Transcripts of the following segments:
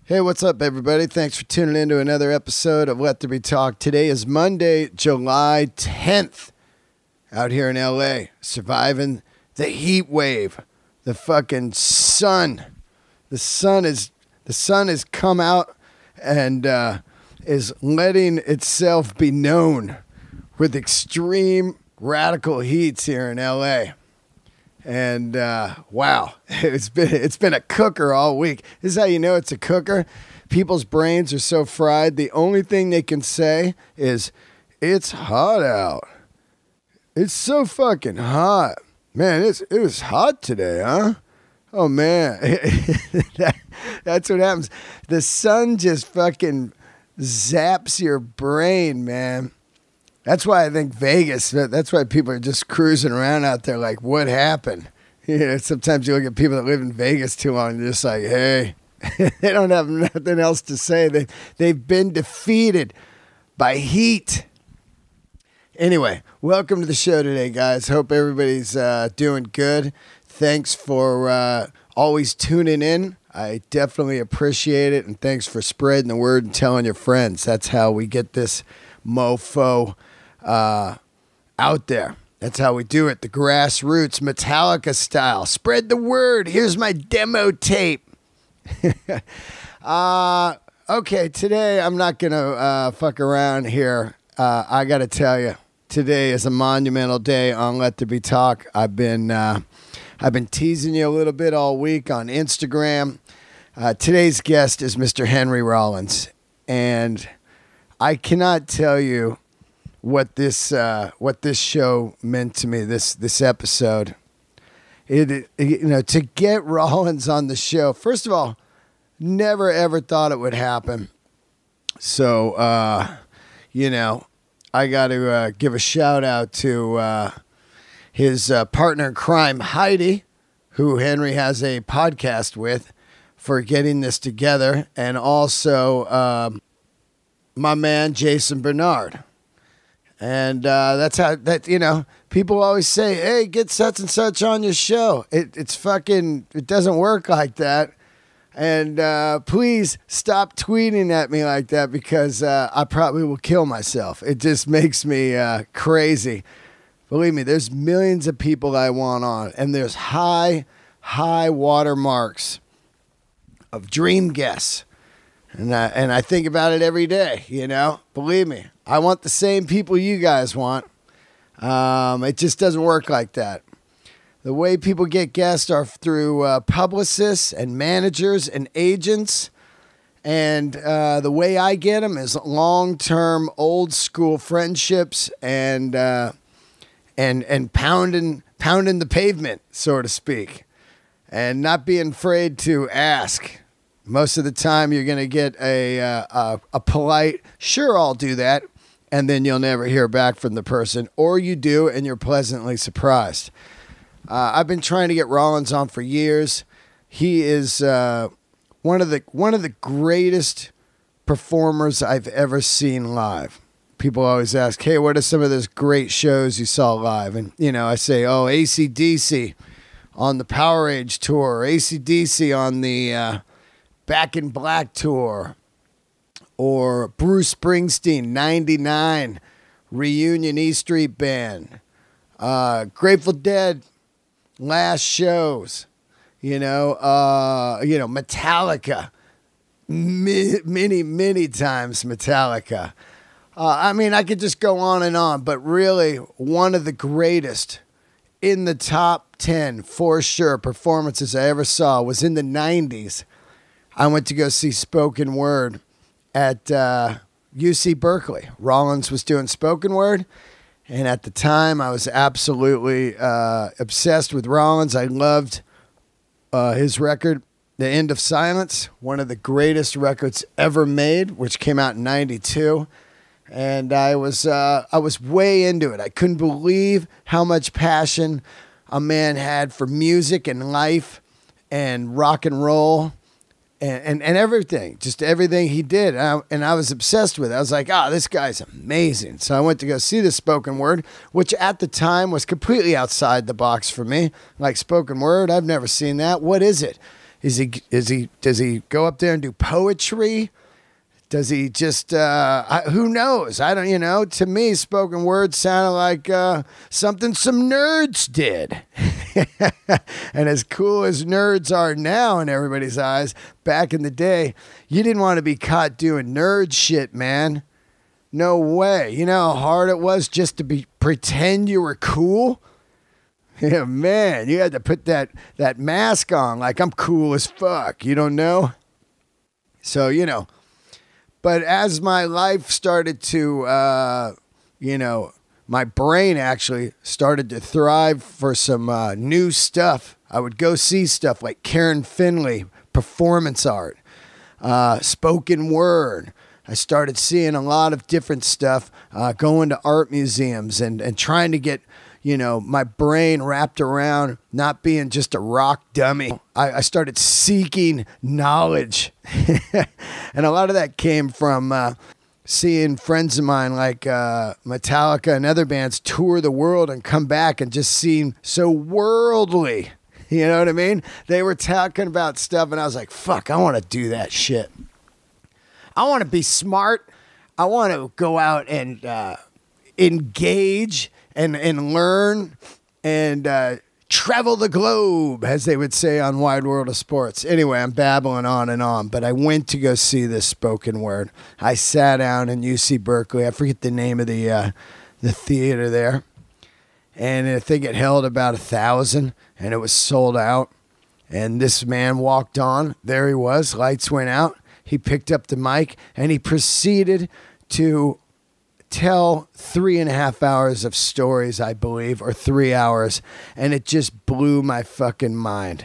Hey, what's up, everybody? Thanks for tuning in to another episode of Let There Be Talk. Today is Monday, July 10th, out here in LA, surviving the heat wave, the fucking sun. The sun has come out and is letting itself be known with extreme radical heats here in LA. And wow, it's been a cooker all week. This is how you know it's a cooker. People's brains are so fried. The only thing they can say is, "It's hot out. It's so fucking hot, man. It was hot today, huh? Oh man." That's what happens. The sun just fucking zaps your brain, man. That's why I think Vegas, that's why people are just cruising around out there like, what happened? You know, sometimes you look at people that live in Vegas too long and you're just like, hey, they don't have nothing else to say. They've been defeated by heat. Anyway, welcome to the show today, guys. Hope everybody's doing good. Thanks for always tuning in. I definitely appreciate it. And thanks for spreading the word and telling your friends. That's how we get this mofo out there. That's how we do it. The grassroots, Metallica style. Spread the word. Here's my demo tape. Okay, today I'm not going to fuck around here. I got to tell you, today is a monumental day on Let There Be Talk. I've been teasing you a little bit all week on Instagram. Today's guest is Mr. Henry Rollins. And I cannot tell you what this show meant to me, this episode. To get Rollins on the show, first of all, never ever thought it would happen. So I got to give a shout out to his partner in crime, Heidi, who Henry has a podcast with, for getting this together, and also my man Jason Bernard. And that's how people always say, hey, get such and such on your show. It doesn't work like that. And please stop tweeting at me like that, because I probably will kill myself. It just makes me crazy. Believe me, there's millions of people I want on, and there's high watermarks of dream guests. And I think about it every day, Believe me, I want the same people you guys want. It just doesn't work like that. The way people get guests are through publicists and managers and agents. And the way I get them is long-term, old-school friendships and pounding the pavement, so to speak. And not being afraid to ask. Most of the time, you're going to get a polite, sure, I'll do that, and then you'll never hear back from the person. Or you do, and you're pleasantly surprised. I've been trying to get Rollins on for years. He is one of the greatest performers I've ever seen live. People always ask, hey, what are some of those great shows you saw live? And, I say, AC/DC on the Power Age tour, AC/DC on the Back in Black tour, or Bruce Springsteen 99 reunion E Street Band, Grateful Dead last shows, Metallica, many times Metallica. I could just go on and on, but really one of the greatest in the top 10 for sure performances I ever saw was in the 90s. I went to go see Spoken Word at UC Berkeley. Rollins was doing spoken word, and at the time I was absolutely obsessed with Rollins. I loved his record, The End of Silence, one of the greatest records ever made, which came out in 92. And I was way into it. I couldn't believe how much passion a man had for music and life and rock and roll. And everything, just everything he did. And I was obsessed with it. I was like, this guy's amazing. So I went to go see the spoken word, which at the time was completely outside the box for me. Like, spoken word, I've never seen that. What is it? Does he go up there and do poetry? Does he just, who knows? I don't, to me, spoken word sounded like something some nerds did. And as cool as nerds are now in everybody's eyes, back in the day, you didn't want to be caught doing nerd shit, man. No way. You know how hard it was just to pretend you were cool? Yeah, man, you had to put that mask on like I'm cool as fuck. You don't know? So, But as my life started to, my brain actually started to thrive for some new stuff. I would go see stuff like Karen Finley, performance art, spoken word. I started seeing a lot of different stuff, going to art museums and trying to get, my brain wrapped around not being just a rock dummy. I started seeking knowledge. And a lot of that came from seeing friends of mine like Metallica and other bands tour the world and come back and just seem so worldly. You know what I mean? They were talking about stuff and I was like, fuck, I want to do that shit. I want to be smart. I want to go out and engage and learn and travel the globe, as they would say on Wide World of Sports. Anyway, I'm babbling on, but I went to go see this spoken word. I sat down in UC Berkeley. I forget the name of the theater there. And I think it held about 1,000, and it was sold out. And this man walked on. There he was. Lights went out. He picked up the mic, and he proceeded to tell 3.5 hours of stories, I believe, or 3 hours, and it just blew my fucking mind.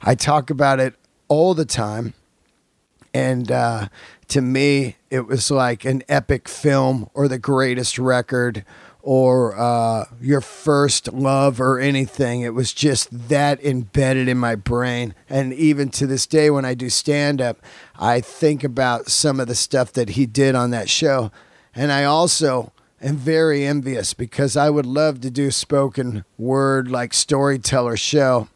I talk about it all the time, and to me, it was like an epic film or the greatest record or your first love or anything. It was just that embedded in my brain. And even to this day, when I do stand-up, I think about some of the stuff that he did on that show. And I also am very envious because I would love to do spoken word like storyteller show.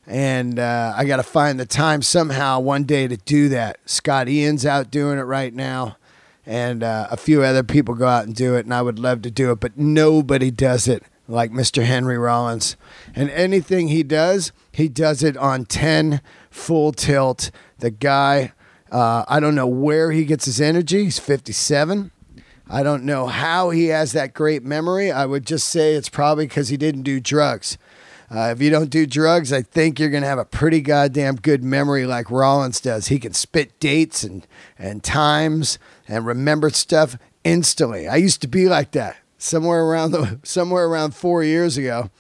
And I got to find the time somehow one day to do that. Scott Ian's out doing it right now. And a few other people go out and do it, and I would love to do it, but nobody does it like Mr. Henry Rollins. And anything he does it on 10 full tilt. The guy, I don't know where he gets his energy. He's 57. I don't know how he has that great memory. I would just say it's probably because he didn't do drugs. If you don't do drugs, I think you're going to have a pretty goddamn good memory like Rollins does. He can spit dates and times and remember stuff instantly. I used to be like that. Somewhere around 4 years ago,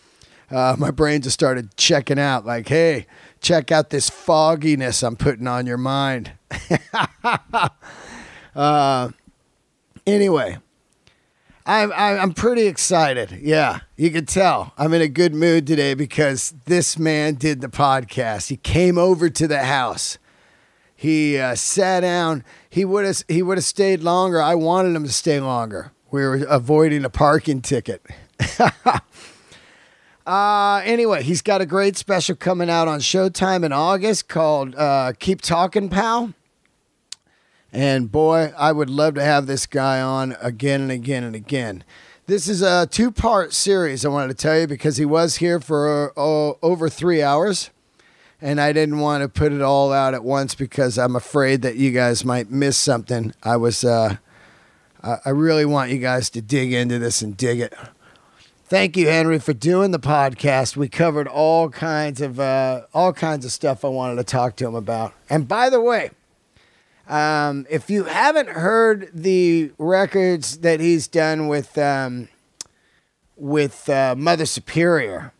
my brain just started checking out like, hey, check out this fogginess I'm putting on your mind. Anyway. I'm pretty excited. Yeah, you can tell. I'm in a good mood today because this man did the podcast. He came over to the house. He sat down. He would have stayed longer. I wanted him to stay longer. We were avoiding a parking ticket. Anyway, he's got a great special coming out on Showtime in August called Keep Talking, Pal. And boy, I would love to have this guy on again and again and again. This is a 2-part series I wanted to tell you because he was here for over 3 hours. And I didn't want to put it all out at once because I'm afraid that you guys might miss something. I really want you guys to dig into this and dig it. Thank you, Henry, for doing the podcast. We covered all kinds of stuff I wanted to talk to him about. And by the way, if you haven't heard the records that he's done with Mother Superior,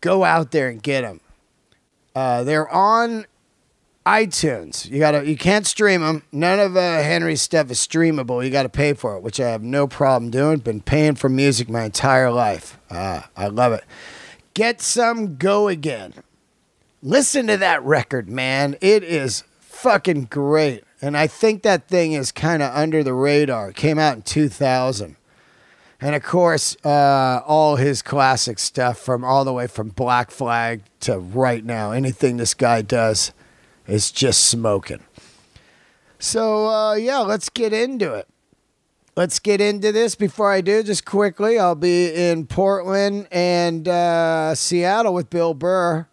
go out there and get them. They're on iTunes. You can't stream them. None of Henry's stuff is streamable. You got to pay for it, which I have no problem doing. Been paying for music my entire life. I love it. Get Some, Go Again. Listen to that record, man. It is fucking great. And I think that thing is kind of under the radar. It came out in 2000. And of course, all his classic stuff from all the way from Black Flag to right now. Anything this guy does is just smoking. So, yeah, let's get into it. Let's get into this. Before I do, just quickly, I'll be in Portland and Seattle with Bill Burr,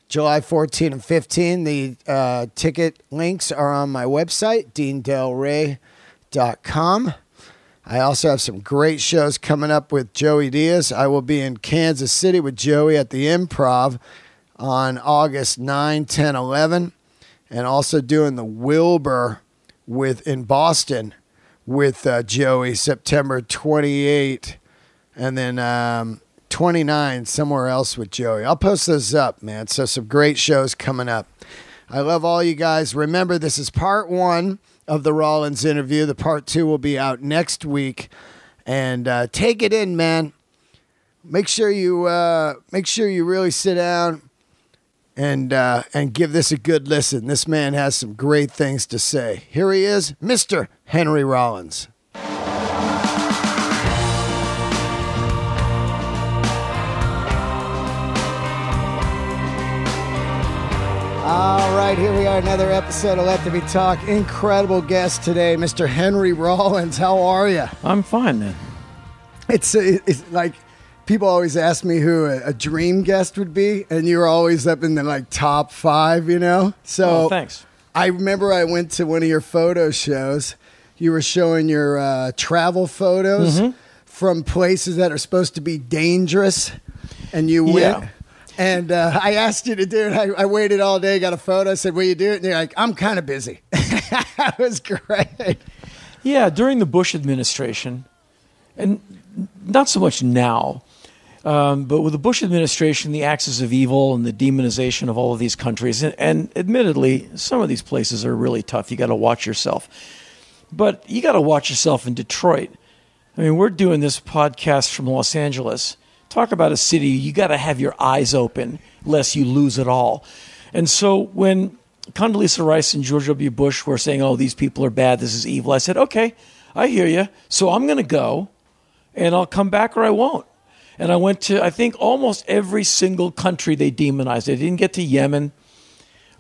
July 14 and 15. The ticket links are on my website, deandelray.com. I also have some great shows coming up with Joey Diaz. I will be in Kansas City with Joey at the Improv on August 9, 10, 11. And also doing the Wilbur in Boston with Joey, September 28, and then 29 somewhere else with Joey. I'll post those up, man. So some great shows coming up. I love all you guys. Remember, this is part 1 of the Rollins interview. The part 2 will be out next week. And take it in, man. Make sure you really sit down and give this a good listen. This man has some great things to say. Here he is, Mr. Henry Rollins. All right, here we are, another episode of Let There Be Talk. Incredible guest today, Mr. Henry Rollins. How are you? I'm fine, man. It's like people always ask me who a dream guest would be, and you're always up in the like top 5, you know? So thanks. I remember I went to one of your photo shows. You were showing your travel photos from places that are supposed to be dangerous, and you went. Yeah. And I asked you to do it. I waited all day, got a photo. I said, will you do it? And you're like, I'm kind of busy. That was great. Yeah, during the Bush administration, and not so much now, but with the Bush administration, the axis of evil and the demonization of all of these countries, and admittedly, some of these places are really tough. You got to watch yourself. But you got to watch yourself in Detroit. I mean, we're doing this podcast from Los Angeles. Talk about a city, you got to have your eyes open lest you lose it all. And so when Condoleezza Rice and George W. Bush were saying, oh, these people are bad, this is evil, I said, okay, I hear you. So I'm going to go, and I'll come back or I won't. And I went to, I think, almost every single country they demonized. I didn't get to Yemen,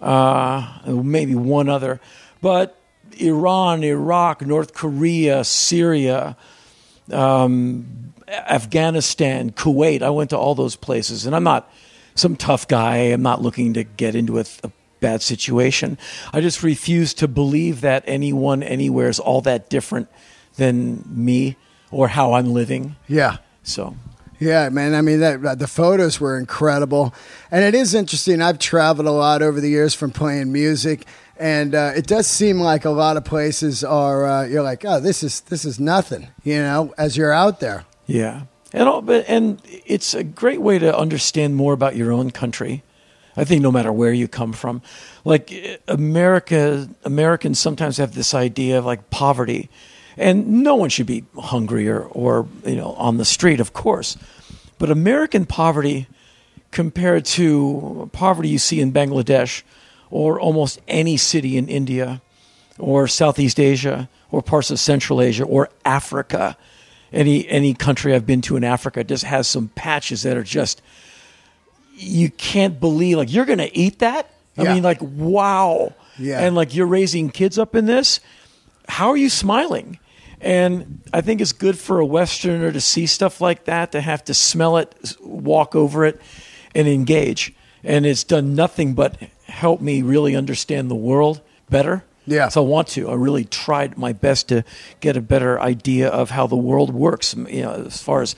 maybe one other. But Iran, Iraq, North Korea, Syria, Afghanistan, Kuwait. I went to all those places, and I'm not some tough guy. I'm not looking to get into a bad situation. I just refuse to believe that anyone anywhere is all that different than me or how I'm living. Yeah. So. Yeah, man. I mean, the photos were incredible, and it is interesting. I've traveled a lot over the years from playing music, and it does seem like a lot of places are. You're like, oh, this is nothing, you know, as you're out there. Yeah, and it's a great way to understand more about your own country. I think no matter where you come from, like Americans sometimes have this idea of like poverty, and no one should be hungry or on the street, of course. But American poverty compared to poverty you see in Bangladesh or almost any city in India or Southeast Asia or parts of Central Asia or Africa. Any country I've been to in Africa just has some patches that are just, you can't believe, like, you're going to eat that? Yeah. I mean, like, wow. Yeah. And, like, you're raising kids up in this? How are you smiling? And I think it's good for a Westerner to see stuff like that, to have to smell it, walk over it, and engage. And it's done nothing but help me really understand the world better. Yeah. So I really tried my best to get a better idea of how the world works, as far as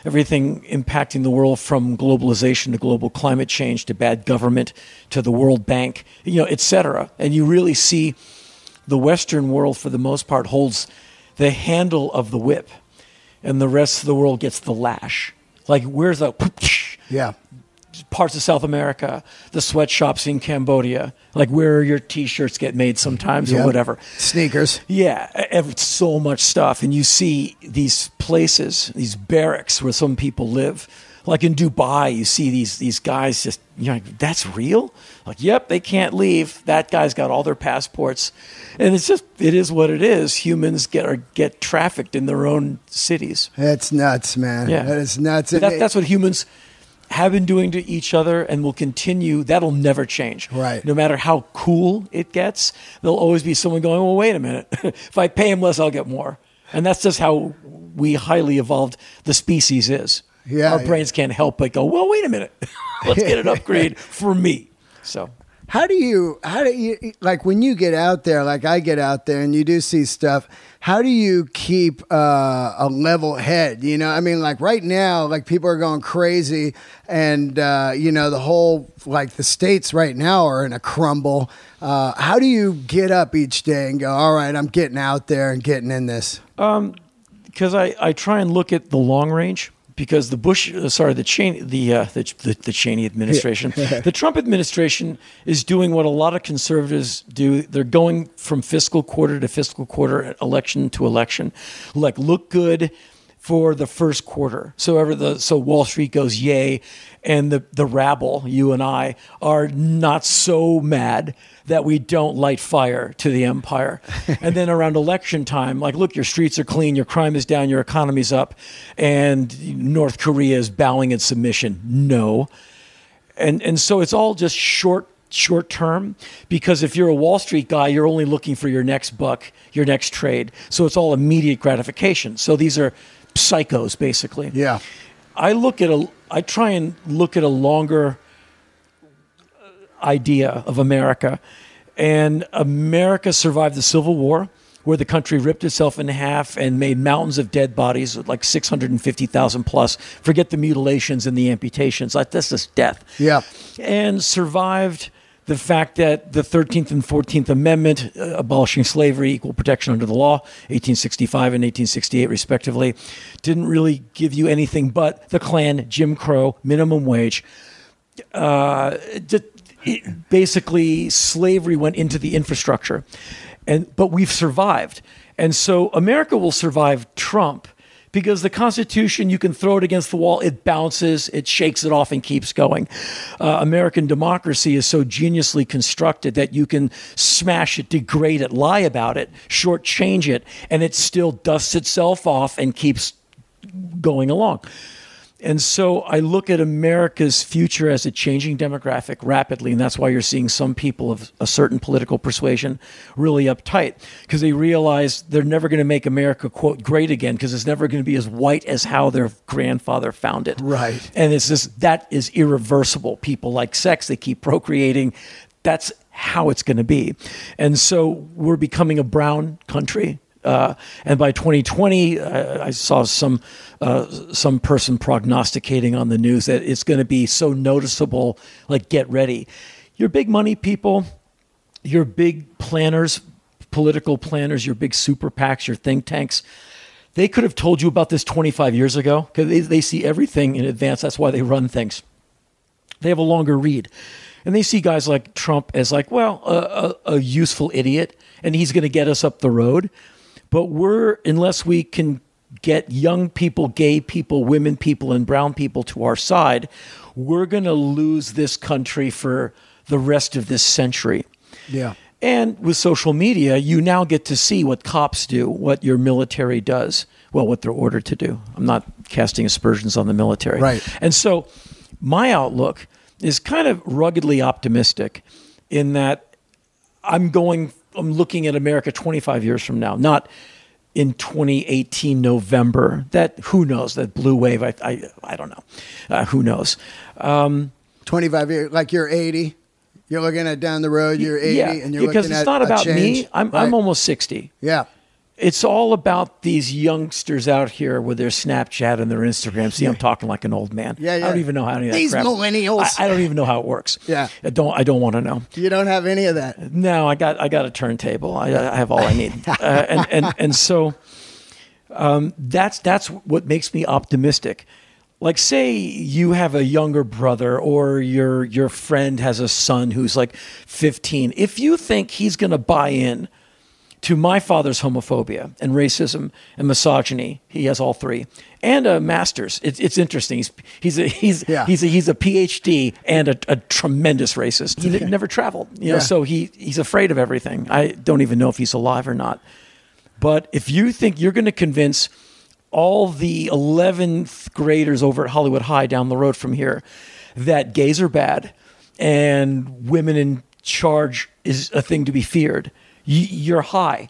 everything impacting the world, from globalization to global climate change to bad government to the World Bank, et cetera. And you really see the Western world, for the most part, holds the handle of the whip, and the rest of the world gets the lash. Like, where's the parts of South America, the sweatshops in Cambodia, like where your T-shirts get made sometimes or whatever. Sneakers. Yeah, so much stuff. And you see these places, these barracks where some people live, Like in Dubai, you see these guys just, you're like, that's real? Like, yep, they can't leave. That guy's got all their passports. And it is what it is. Humans get trafficked in their own cities. That's nuts, man. Yeah. That is nuts. That's what humans have been doing to each other and will continue. That'll never change. Right. No matter how cool it gets, there'll always be someone going, well, wait a minute. If I pay him less, I'll get more. And that's just how we highly evolved the species is. Yeah, Our brains can't help but go, well, wait a minute. Let's get an upgrade for me. So How do you, like when you get out there, like I get out there and you do see stuff, how do you keep a level head? You know, I mean, like right now, like people are going crazy and, the whole, like the states right now are in a crumble. How do you get up each day and go, all right, I'm getting out there and getting in this? Because I try and look at the long range. Because the Cheney administration, the Trump administration is doing what a lot of conservatives do. They're going from fiscal quarter to fiscal quarter, election to election, like look good for the first quarter. So Wall Street goes yay, and the rabble, you and I, are not so mad that we don't light fire to the empire. And then around election time, like, look, your streets are clean, your crime is down, your economy's up, and North Korea is bowing in submission. No. And so it's all just short term, because if you're a Wall Street guy, you're only looking for your next buck, your next trade. So it's all immediate gratification. So these are psychos, basically. Yeah. I try and look at a longer idea of America. And America survived the Civil War, where the country ripped itself in half and made mountains of dead bodies, like 650,000 plus. Forget the mutilations and the amputations. Like, that's just death. Yeah. And survived the fact that the 13th and 14th Amendment, abolishing slavery, equal protection under the law, 1865 and 1868 respectively, didn't really give you anything but the Klan, Jim Crow, minimum wage. Basically, slavery went into the infrastructure, but we've survived. And so America will survive Trump because the Constitution, you can throw it against the wall, it bounces, it shakes it off and keeps going. American democracy is so geniusly constructed that you can smash it, degrade it, lie about it, shortchange it, and it still dusts itself off and keeps going along. And so I look at America's future as a changing demographic rapidly, and that's why you're seeing some people of a certain political persuasion really uptight, because they realize they're never going to make America, quote, great again, because it's never going to be as white as how their grandfather found it. Right. And it's just, that is irreversible. People like sex, they keep procreating. That's how it's going to be. And so we're becoming a brown country. And by 2020, I saw some person prognosticating on the news that it's going to be so noticeable. Like, get ready. Your big money people, your big planners, political planners, your big super PACs, your think tanks, they could have told you about this 25 years ago, because they see everything in advance. That's why they run things. They have a longer read. And they see guys like Trump as like, well, a useful idiot, and he's going to get us up the road. But unless we can get young people, gay people, women people, and brown people to our side, we're going to lose this country for the rest of this century. Yeah. And with social media, you now get to see what cops do, what your military does, well, what they're ordered to do. I'm not casting aspersions on the military. Right. And so my outlook is kind of ruggedly optimistic in that I'm looking at America 25 years from now, not in 2018 November. That, who knows, that blue wave, I don't know. Who knows? 25 years, like you're 80. You're looking at down the road, you're 80, and you're looking at because it's not about change. me. I'm almost 60. Yeah. It's all about these youngsters out here with their Snapchat and their Instagram. See, I'm talking like an old man. Yeah, yeah. I don't even know how any of that These crap. millennials. I don't even know how it works. Yeah. I don't want to know. You don't have any of that. No, I got a turntable. I have all I need. And so that's what makes me optimistic. Like, say you have a younger brother, or your friend has a son who's like 15. If you think he's going to buy in to my father's homophobia and racism and misogyny. He has all three, and a master's. It's interesting. He's a PhD and a tremendous racist. He never traveled, so he's afraid of everything. I don't even know if he's alive or not. But if you think you're going to convince all the 11th graders over at Hollywood High down the road from here that gays are bad and women in charge is a thing to be feared, you're high.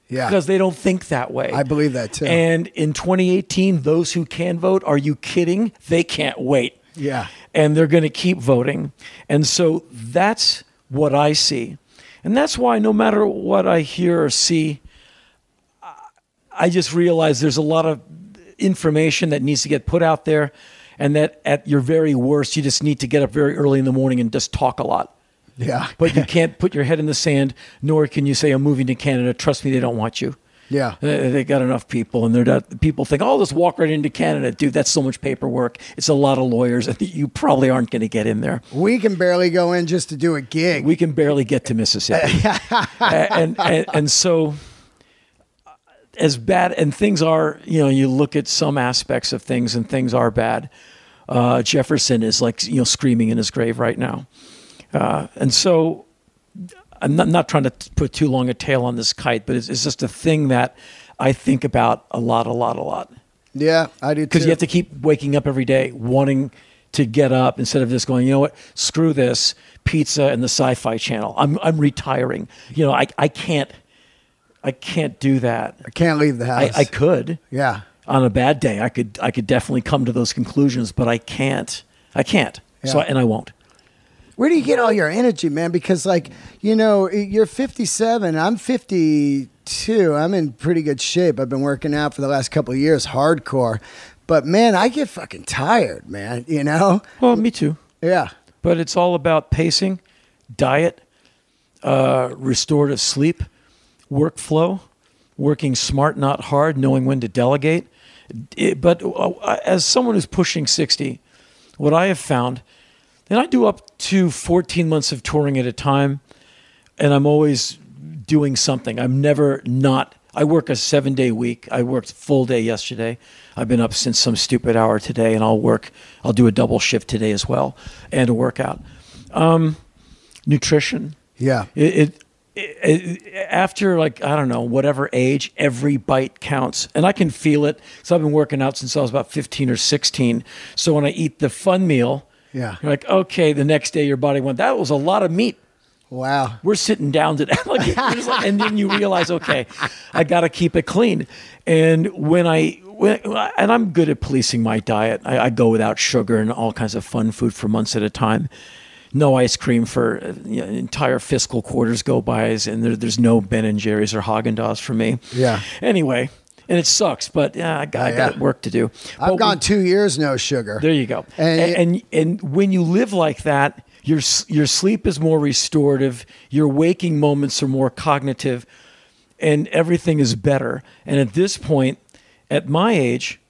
Yeah. Because they don't think that way. I believe that too. And in 2018, those who can vote, are you kidding? They can't wait. Yeah. And they're going to keep voting. And so that's what I see. And that's why no matter what I hear or see, I just realize there's a lot of information that needs to get put out there, and that at your very worst, you just need to get up very early in the morning and just talk a lot. Yeah. But you can't put your head in the sand, nor can you say, I'm moving to Canada. Trust me, they don't want you. Yeah. They got enough people, and people think, oh, just walk right into Canada. Dude, that's so much paperwork. It's a lot of lawyers. You probably aren't going to get in there. We can barely go in just to do a gig. We can barely get to Mississippi. and so as bad, and things are, you look at some aspects of things and things are bad. Jefferson is screaming in his grave right now. And so I'm not trying to put too long a tail on this kite, but it's just a thing that I think about a lot. Yeah, I do too. Because you have to keep waking up every day wanting to get up instead of just going, you know what, screw this, pizza and the Sci-Fi Channel. I'm retiring. I can't do that. I can't leave the house. I could. Yeah. On a bad day, I could definitely come to those conclusions, but I can't. Yeah. So and I won't. Where do you get all your energy, man? Because, you're 57. I'm 52. I'm in pretty good shape. I've been working out for the last couple of years, hardcore. But, man, I get fucking tired, man, Well, me too. Yeah. But it's all about pacing, diet, restorative sleep, workflow, working smart, not hard, knowing when to delegate. But as someone who's pushing 60, what I have found, and I do up to 14 months of touring at a time, and I'm always doing something. I'm never not. I work a 7-day week. I worked full day yesterday. I've been up since some stupid hour today, and I'll do a double shift today as well, and a workout. Nutrition. Yeah. After I don't know, whatever age, every bite counts. And I can feel it. So I've been working out since I was about 15 or 16. So when I eat the fun meal, yeah, you're like, okay, the next day your body went, that was a lot of meat. Wow. We're sitting down today. And then you realize, okay, I got to keep it clean. And and I'm good at policing my diet. I go without sugar and all kinds of fun food for months at a time. No ice cream for entire fiscal quarters go by, and there's no Ben & Jerry's or Haagen-Dazs for me. Yeah. Anyway, and it sucks, but I got work to do. I've gone 2 years no sugar. There you go. And when you live like that, your sleep is more restorative, your waking moments are more cognitive, and everything is better. And at this point, at my age,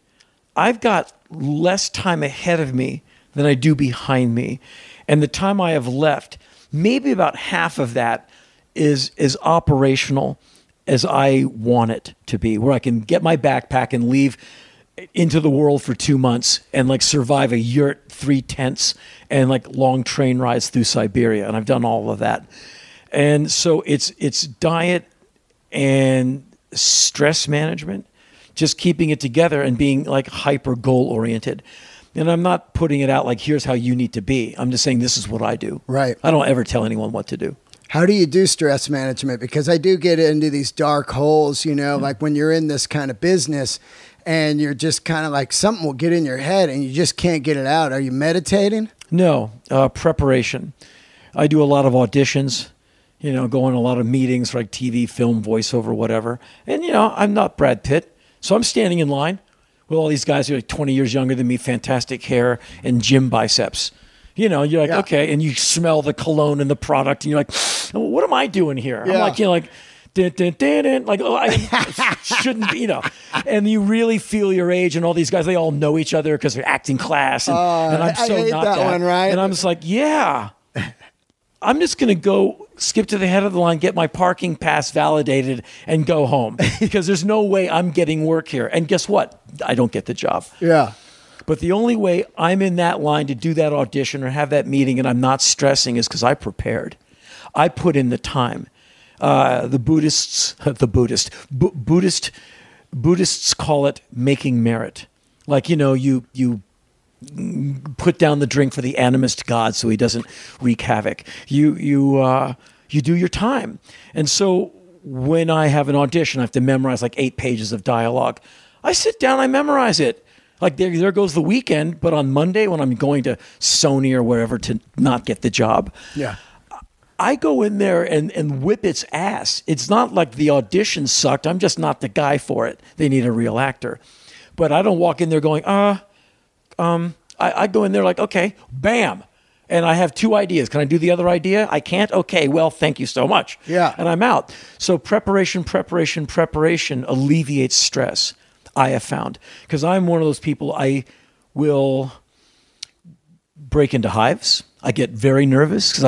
I've got less time ahead of me than I do behind me. And the time I have left, maybe about half of that is as operational as I want it to be, where I can get my backpack and leave into the world for 2 months and survive a yurt, 3 tents, and long train rides through Siberia. And I've done all of that. And so it's diet and stress management, just keeping it together and being hyper goal oriented. And I'm not putting it out here's how you need to be. I'm just saying this is what I do. Right. I don't ever tell anyone what to do. How do you do stress management? Because I do get into these dark holes, when you're in this kind of business and you're just kind of something will get in your head and you just can't get it out. Are you meditating? No. Preparation. I do a lot of auditions, go on a lot of meetings TV, film, voiceover, whatever. And, I'm not Brad Pitt. So I'm standing in line with all these guys who are 20 years younger than me, fantastic hair and gym biceps. You're okay, and you smell the cologne and the product, and you're like, what am I doing here? Yeah. I'm dun, dun, dun, dun, I shouldn't be, And you really feel your age, and all these guys, they all know each other because they're acting class, and I'm so I hate not that one, right? And I'm just yeah. I'm just going to go skip to the head of the line, get my parking pass validated, and go home because there's no way I'm getting work here. And guess what? I don't get the job. Yeah. But the only way I'm in that line to do that audition or have that meeting and I'm not stressing is because I prepared. I put in the time. Buddhists call it making merit. Like, you put down the drink for the animist god so he doesn't wreak havoc. You do your time. And so when I have an audition, I have to memorize like 8 pages of dialogue. I sit down, I memorize it. Like there goes the weekend, but on Monday when I'm going to Sony or wherever to not get the job, yeah, I go in there and whip its ass. It's not like the audition sucked. I'm just not the guy for it. They need a real actor. But I don't walk in there going, I go in there like, okay, bam. And I have 2 ideas. Can I do the other idea? I can't? Okay, well, thank you so much. Yeah. And I'm out. So preparation alleviates stress, I have found. Because I'm one of those people, I will break into hives. I get very nervous because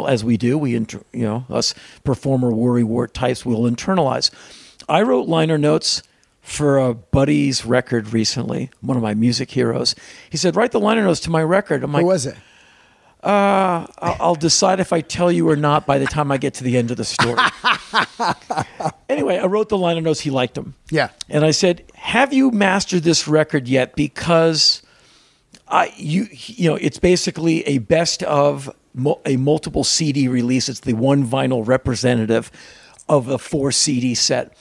as we do, us performer worrywart types will internalize. I wrote liner notes for a buddy's record recently, one of my music heroes. He said, write the liner notes to my record. I'm like, who was it? I'll decide if I tell you or not by the time I get to the end of the story. Anyway, I wrote the liner notes. He liked them. Yeah. And I said, have you mastered this record yet? Because it's basically a best of a multiple CD release. It's the one vinyl representative of a 4 CD set.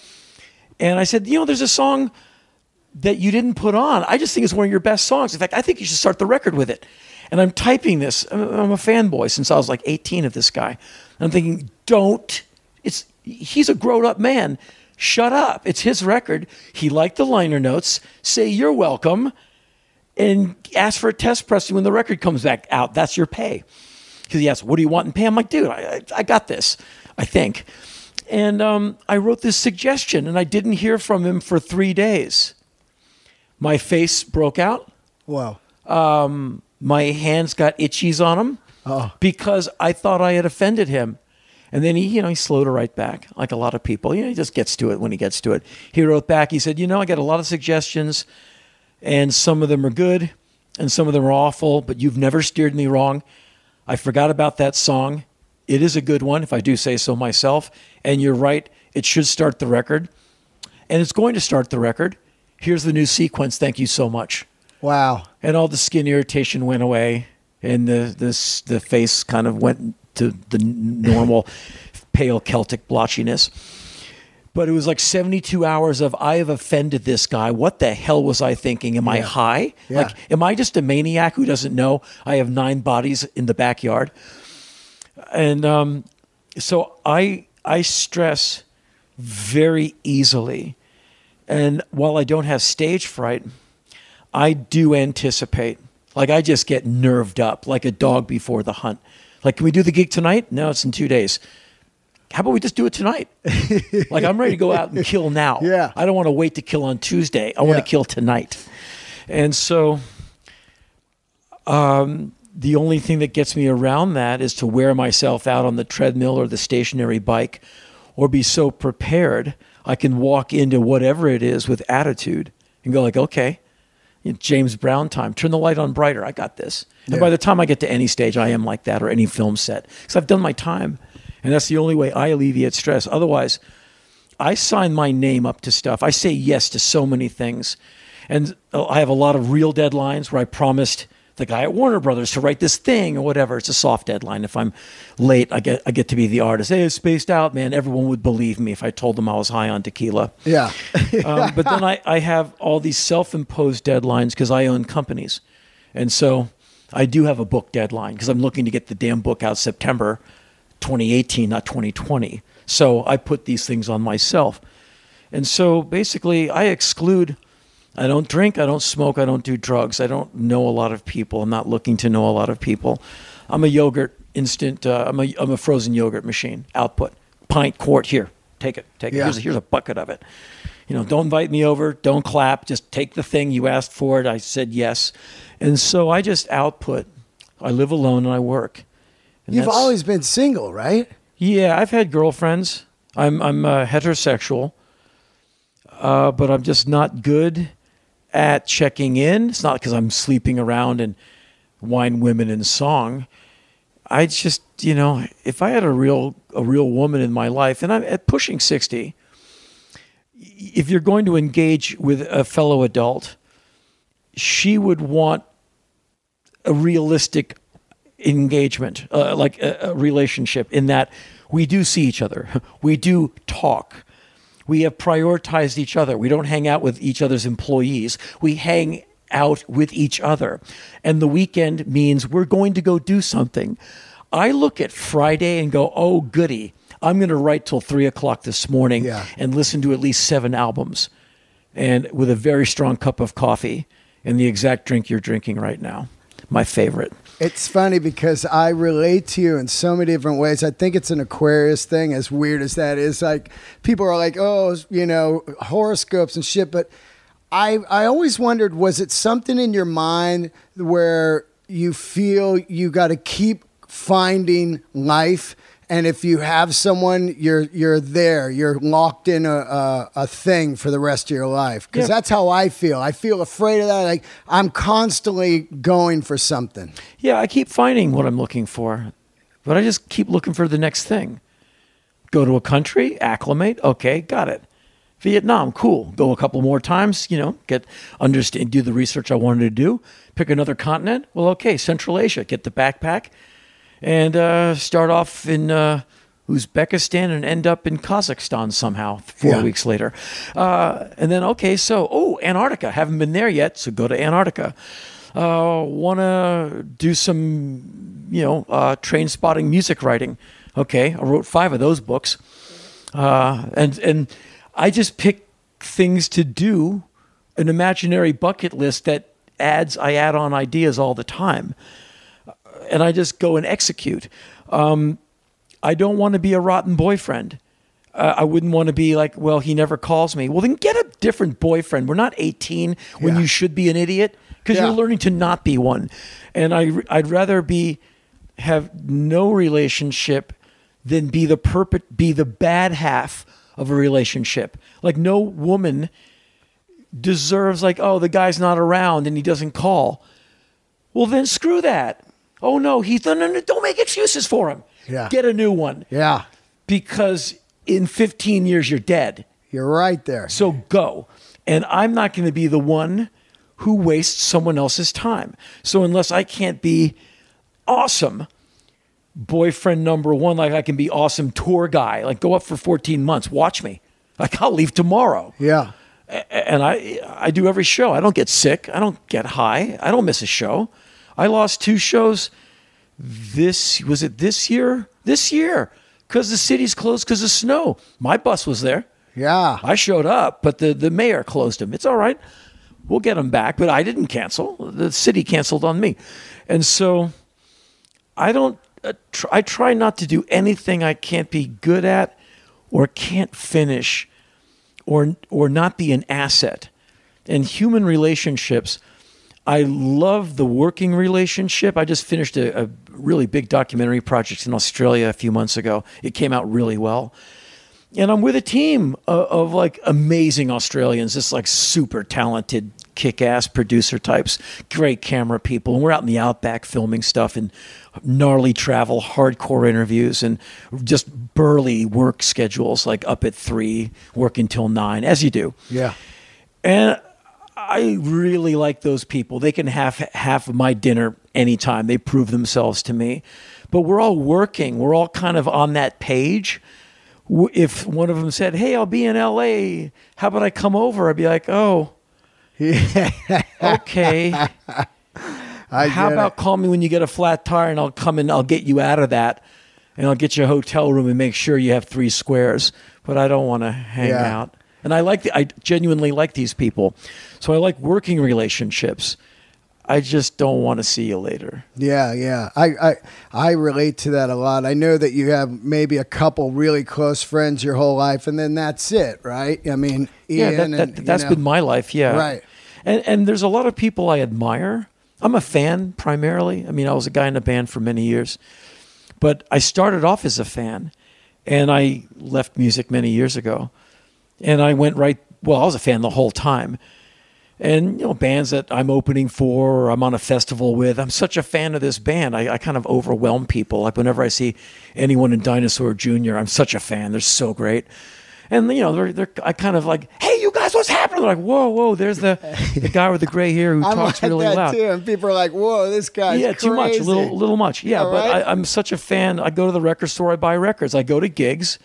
And I said, there's a song that you didn't put on. I just think it's one of your best songs. In fact, I think you should start the record with it. And I'm typing this. I'm a fanboy since I was like 18 of this guy. And I'm thinking, he's a grown-up man. Shut up. It's his record. He liked the liner notes. Say you're welcome. And ask for a test pressing when the record comes back out. That's your pay. Because he asked, what do you want in pay? I'm like, dude, I got this, I think. And I wrote this suggestion, and I didn't hear from him for 3 days. My face broke out. Wow. My hands got itchies on them because I thought I had offended him. And then he slowed to write back, like a lot of people. He just gets to it when he gets to it. He wrote back. He said, I got a lot of suggestions, and some of them are good, and some of them are awful, but you've never steered me wrong. I forgot about that song. It is a good one, if I do say so myself. And you're right, it should start the record. And it's going to start the record. Here's the new sequence. Thank you so much. Wow. And all the skin irritation went away, and the face kind of went to the normal pale Celtic blotchiness. But it was like 72 hours of, I have offended this guy. What the hell was I thinking? Am I high? Yeah. Like, am I just a maniac who doesn't know I have 9 bodies in the backyard? And so I stress very easily. And while I don't have stage fright, I do anticipate. Like, I just get nerved up like a dog before the hunt. Like, can we do the gig tonight? No, it's in 2 days. How about we just do it tonight? Like, I'm ready to go out and kill now. Yeah. I don't want to wait to kill on Tuesday. I want to kill tonight. And so the only thing that gets me around that is to wear myself out on the treadmill or the stationary bike, or be so prepared I can walk into whatever it is with attitude and go like, okay, James Brown time. Turn the light on brighter. I got this. And by the time I get to any stage, I am like that, or any film set, because I've done my time. And that's the only way I alleviate stress. Otherwise, I sign my name up to stuff. I say yes to so many things. And I have a lot of real deadlines where I promised the guy at Warner Brothers to write this thing or whatever. It's a soft deadline. If I'm late, I get to be the artist. Hey, it's spaced out, man. Everyone would believe me if I told them I was high on tequila. Yeah. But then I have all these self-imposed deadlines because I own companies. And so I do have a book deadline because I'm looking to get the damn book out September 2018, not 2020. So I put these things on myself. And so basically I exclude. I don't drink, I don't smoke, I don't do drugs. I don't know a lot of people. I'm not looking to know a lot of people. I'm a yogurt instant, I'm a frozen yogurt machine, output. Pint, quart, here, take it. Yeah. Here's a bucket of it. Don't invite me over, don't clap, just take the thing, you asked for it, I said yes. And so I just output. I live alone and I work. And You've always been single, right? Yeah, I've had girlfriends. I'm heterosexual, but I'm just not good at checking in. It's not because I'm sleeping around and wine, women, and song. I just, if I had a real woman in my life, and I'm at pushing 60, if you're going to engage with a fellow adult, she would want a realistic engagement, like a relationship, in that we do see each other. We do talk. We have prioritized each other. We don't hang out with each other's employees. We hang out with each other. And the weekend means we're going to go do something. I look at Friday and go, oh, goody. I'm going to write till 3 o'clock this morning and listen to at least 7 albums, and with a very strong cup of coffee and the exact drink you're drinking right now. My favorite. It's funny because I relate to you in so many different ways. I think it's an Aquarius thing, as weird as that is. Like, people are like, oh, horoscopes and shit. But I always wondered, was it something in your mind where you feel you got to keep finding life? And if you have someone, you're there. You're locked in a thing for the rest of your life. Because that's how I feel. I feel afraid of that. Like, I'm constantly going for something. Yeah, I keep finding what I'm looking for. But I just keep looking for the next thing. Go to a country, acclimate. Okay, got it. Vietnam, cool. Go a couple more times, do the research I wanted to do. Pick another continent. Well, okay, Central Asia. Get the backpack. And start off in Uzbekistan and end up in Kazakhstan somehow 4 weeks later. And then, Antarctica. Haven't been there yet, so go to Antarctica. Want to do some, train spotting music writing. Okay, I wrote 5 of those books. And I just pick things to do, an imaginary bucket list that I add on ideas all the time. And I just go and execute. I don't want to be a rotten boyfriend. I wouldn't want to be like, well, he never calls me. Well, then get a different boyfriend. We're not 18 when you should be an idiot, because you're learning to not be one. And I'd rather have no relationship than be the bad half of a relationship. Like, no woman deserves, like, oh, the guy's not around and he doesn't call. Well, then screw that. Oh, no, don't make excuses for him. Yeah. Get a new one. Yeah. Because in 15 years, you're dead. You're right there. So go. And I'm not going to be the one who wastes someone else's time. So unless I can't be awesome boyfriend number one, like I can be awesome tour guy, like go up for 14 months, watch me. Like, I'll leave tomorrow. Yeah. And I do every show. I don't get sick. I don't get high. I don't miss a show. I lost 2 shows this year? This year, because the city's closed because of snow. My bus was there. Yeah. I showed up, but the mayor closed them. It's all right. We'll get them back, but I didn't cancel. The city canceled on me. And so I try not to do anything I can't be good at or can't finish or not be an asset. And human relationships, I love the working relationship. I just finished a really big documentary project in Australia a few months ago. It came out really well. And I'm with a team of like amazing Australians, just like super talented, kick-ass producer types, great camera people. And we're out in the outback filming stuff and gnarly travel, hardcore interviews, and just burly work schedules, like up at 3, working till 9, as you do. Yeah. And I really like those people. They can have half of my dinner anytime. They prove themselves to me. But we're all working. We're all kind of on that page. If one of them said, hey, I'll be in L.A., how about I come over? I'd be like, oh, okay. How about call me when you get a flat tire and I'll come and I'll get you out of that and I'll get you a hotel room and make sure you have 3 squares. But I don't want to hang out. And I genuinely like these people. So I like working relationships. I just don't want to see you later. Yeah. I relate to that a lot. I know that you have maybe a couple really close friends your whole life, and then that's it, right? I mean, Ian that's been my life, yeah. Right. And there's a lot of people I admire. I'm a fan primarily. I mean, I was a guy in a band for many years. But I started off as a fan, and I left music many years ago. And I went I was a fan the whole time. And, bands that I'm opening for or I'm on a festival with, I'm such a fan of this band. I kind of overwhelm people. Like whenever I see anyone in Dinosaur Jr., I'm such a fan. They're so great. And, I kind of like, hey, you guys, what's happening? They're like, whoa, there's the guy with the gray hair who talks really loud. Too, and people are like, whoa, this guy's crazy. Too much, a little much. Yeah, all but right? I'm such a fan. I go to the record store, I buy records. I go to gigs.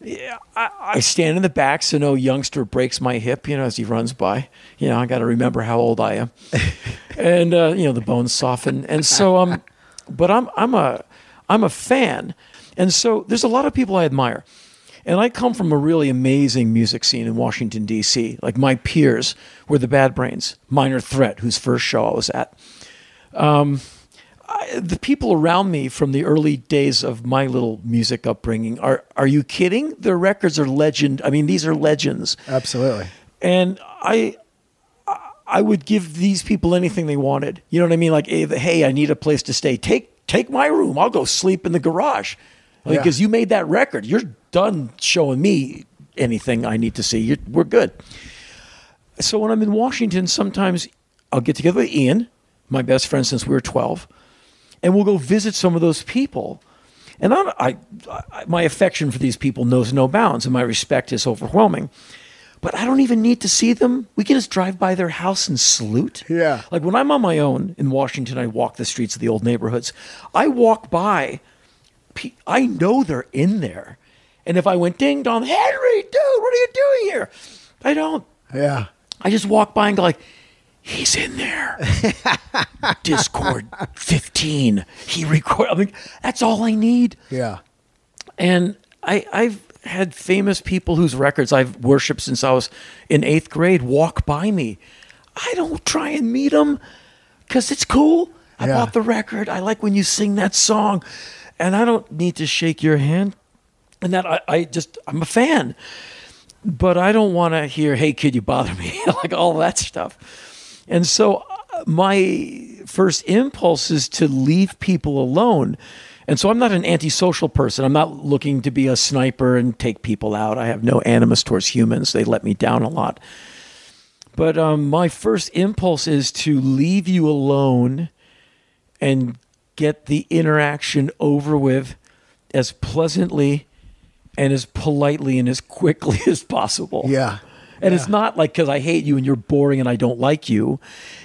Yeah, I stand in the back so no youngster breaks my hip, as he runs by. I got to remember how old I am. And, the bones soften. And so, but I'm a fan. And so there's a lot of people I admire. And I come from a really amazing music scene in Washington, D.C. Like my peers were the Bad Brains, Minor Threat, whose first show I was at. The people around me from the early days of my little music upbringing, are you kidding? Their records are legend. I mean, these are legends. Absolutely. And I would give these people anything they wanted. You know what I mean? Like, hey, I need a place to stay. Take my room. I'll go sleep in the garage. Because you made that record. You're done showing me anything I need to see. We're good. So when I'm in Washington, sometimes I'll get together with Ian, my best friend since we were 12, and we'll go visit some of those people. And my affection for these people knows no bounds, and my respect is overwhelming. But I don't even need to see them. We can just drive by their house and salute. Yeah. Like when I'm on my own in Washington, I walk the streets of the old neighborhoods. I walk by, I know they're in there. And if I went ding dong, Henry, dude, what are you doing here? I don't. Yeah. I just walk by and go like, he's in there. Discord 15. He recorded. I mean, that's all I need. Yeah. And I've had famous people whose records I've worshipped since I was in 8th grade walk by me. I don't try and meet them because it's cool. I bought the record. I like when you sing that song. And I don't need to shake your hand. And that I'm a fan. But I don't want to hear, hey, kid, you bother me. Like all that stuff. And so my first impulse is to leave people alone. And so I'm not an antisocial person. I'm not looking to be a sniper and take people out. I have no animus towards humans. They let me down a lot. But my first impulse is to leave you alone and get the interaction over with as pleasantly and as politely and as quickly as possible. Yeah. And it's not like because I hate you and you're boring and I don't like you.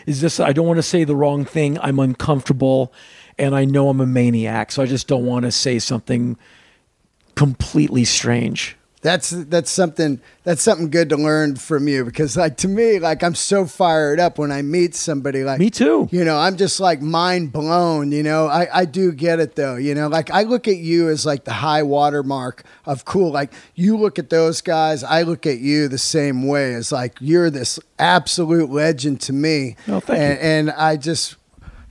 It's just I don't want to say the wrong thing. I'm uncomfortable and I know I'm a maniac. So I just don't want to say something completely strange. That's something good to learn from you because like to me, like I'm so fired up when I meet somebody like me too. I'm just like mind blown, I do get it though, like I look at you as like the high watermark of cool. Like you look at those guys, I look at you the same way as like you're this absolute legend to me. Oh, thank you. And I just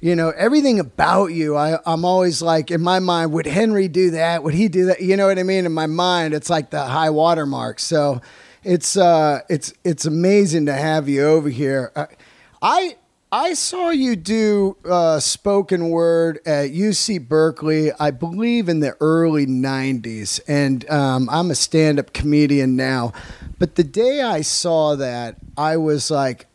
everything about you, I'm always like, in my mind, would Henry do that? Would he do that? You know what I mean? In my mind, it's like the high watermark. So it's amazing to have you over here. I saw you do spoken word at UC Berkeley, I believe in the early 90s. And I'm a stand-up comedian now. But the day I saw that, I was like,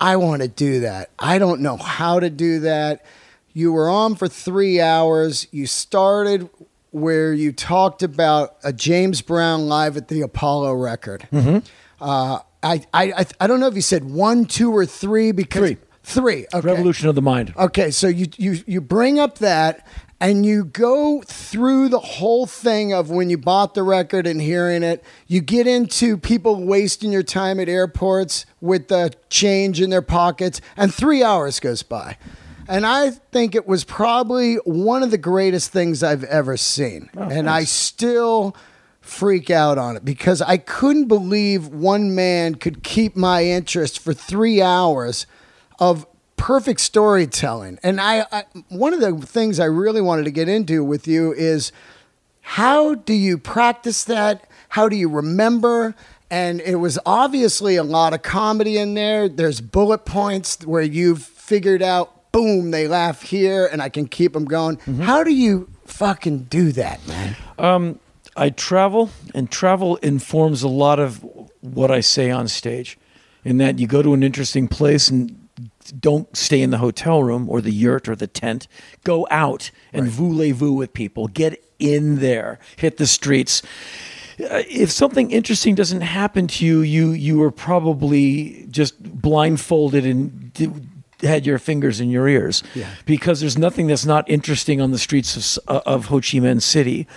I want to do that. I don't know how to do that. You were on for 3 hours. You started where you talked about a James Brown live at the Apollo record. Mm-hmm. I don't know if you said 1, 2, or 3 because three. Okay. Revolution of the Mind. Okay, so you bring up that. And you go through the whole thing of when you bought the record and hearing it. You get into people wasting your time at airports with the change in their pockets. And 3 hours goes by. And I think it was probably one of the greatest things I've ever seen. Oh, and I still freak out on it because I couldn't believe one man could keep my interest for 3 hours of perfect storytelling. And I one of the things I really wanted to get into with you is how do you practice that? How do you remember? And it was obviously a lot of comedy in there. There's bullet points where you've figured out, boom, they laugh here and I can keep them going. Mm-hmm. How do you fucking do that, man? I travel, and travel informs a lot of what I say on stage. In that you go to an interesting place and don't stay in the hotel room or the yurt or the tent. Go out and voulez-vous with people. Get in there. Hit the streets. If something interesting doesn't happen to you, you are probably just blindfolded and had your fingers in your ears. Yeah. Because there's nothing that's not interesting on the streets of Ho Chi Minh City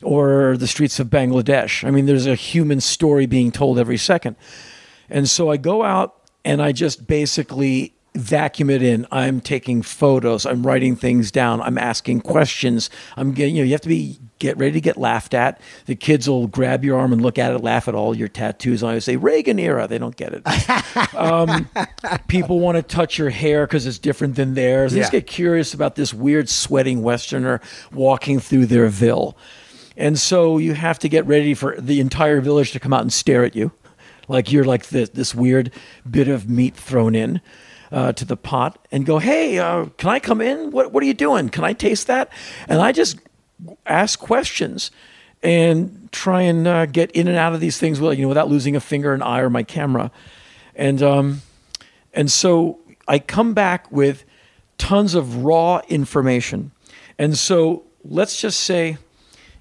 or the streets of Bangladesh. I mean, there's a human story being told every second. And so I go out and I just basically vacuum it in. I'm taking photos. I'm writing things down. I'm asking questions. I'm getting, you have to get ready to get laughed at. The kids will grab your arm and look at it, laugh at all your tattoos. And I say, Reagan era. They don't get it. People want to touch your hair because it's different than theirs. They just get curious about this weird sweating Westerner walking through their ville. And so you have to get ready for the entire village to come out and stare at you. Like you're like this weird bit of meat thrown in to the pot and go, hey, can I come in? What are you doing? Can I taste that? And I just ask questions and try and get in and out of these things without losing a finger, an eye, or my camera. And so I come back with tons of raw information. And so let's just say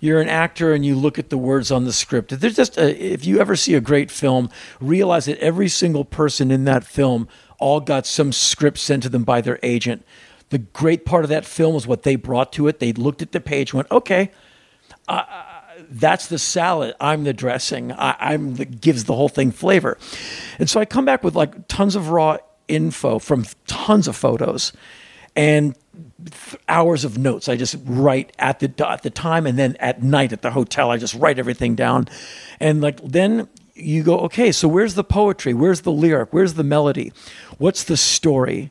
you're an actor and you look at the words on the script. There's just if you ever see a great film, realize that every single person in that film all got some script sent to them by their agent. The great part of that film was what they brought to it. They looked at the page and went, okay, that's the salad. I'm the dressing. I'm the gives the whole thing flavor. And so I come back with like tons of raw info from tons of photos and hours of notes. I just write at the time, and then at night at the hotel, I just write everything down. And like then you go, okay, so where's the poetry? Where's the lyric? Where's the melody? What's the story?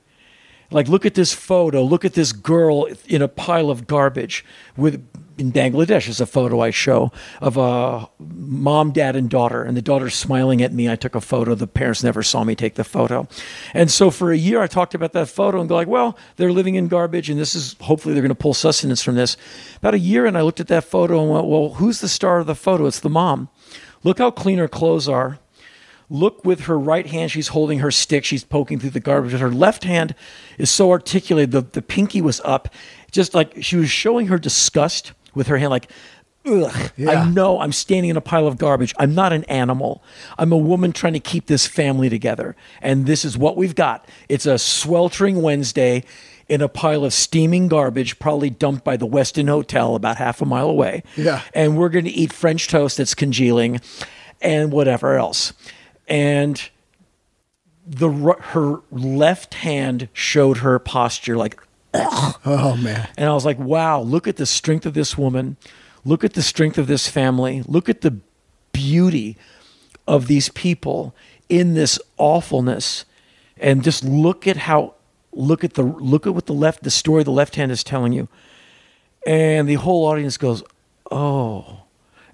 Like, look at this photo. Look at this girl in a pile of garbage. In Bangladesh is a photo I show of a mom, dad, and daughter. And the daughter's smiling at me. I took a photo. The parents never saw me take the photo. And so for a year, I talked about that photo and go like, well, they're living in garbage, and this is, hopefully they're going to pull sustenance from this. About a year, and I looked at that photo and went, well, who's the star of the photo? It's the mom. Look how clean her clothes are. Look, with her right hand, she's holding her stick. She's poking through the garbage. Her left hand is so articulated. The pinky was up, just like she was showing her disgust with her hand, like, ugh, yeah. I know I'm standing in a pile of garbage. I'm not an animal. I'm a woman trying to keep this family together. And this is what we've got. It's a sweltering Wednesday in a pile of steaming garbage, probably dumped by the Westin Hotel about half a mile away. Yeah. And we're going to eat French toast that's congealing and whatever else. And her left hand showed her posture like, ugh. Oh, man. And I was like, wow, look at the strength of this woman. Look at the strength of this family. Look at the beauty of these people in this awfulness. And just look at what the story the left hand is telling you. And the whole audience goes, oh.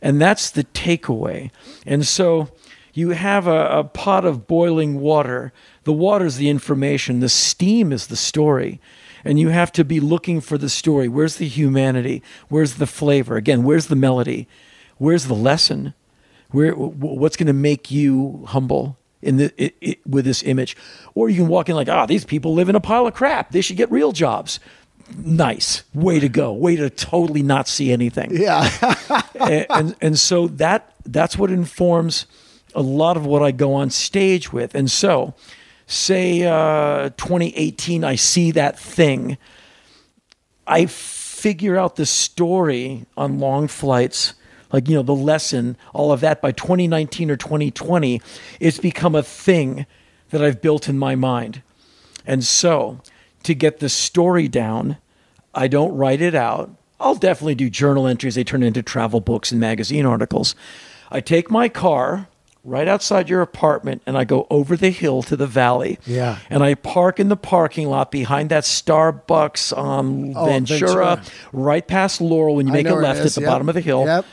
And that's the takeaway. And so you have a pot of boiling water. The water is the information. The steam is the story. And you have to be looking for the story. Where's the humanity? Where's the flavor? Again, where's the melody? Where's the lesson? What's going to make you humble with this image? Or you can walk in like, these people live in a pile of crap. They should get real jobs. Nice. Way to go. Way to totally not see anything. Yeah. and so that's what informs a lot of what I go on stage with. And so, say 2018, I see that thing. I figure out the story on long flights, like, the lesson, all of that. By 2019 or 2020, it's become a thing that I've built in my mind. And so, to get the story down, I don't write it out. I'll definitely do journal entries. They turn into travel books and magazine articles. I take my car right outside your apartment, and I go over the hill to the valley. Yeah. And I park in the parking lot behind that Starbucks on Ventura, right past Laurel when you make a left at the bottom of the hill. Yep.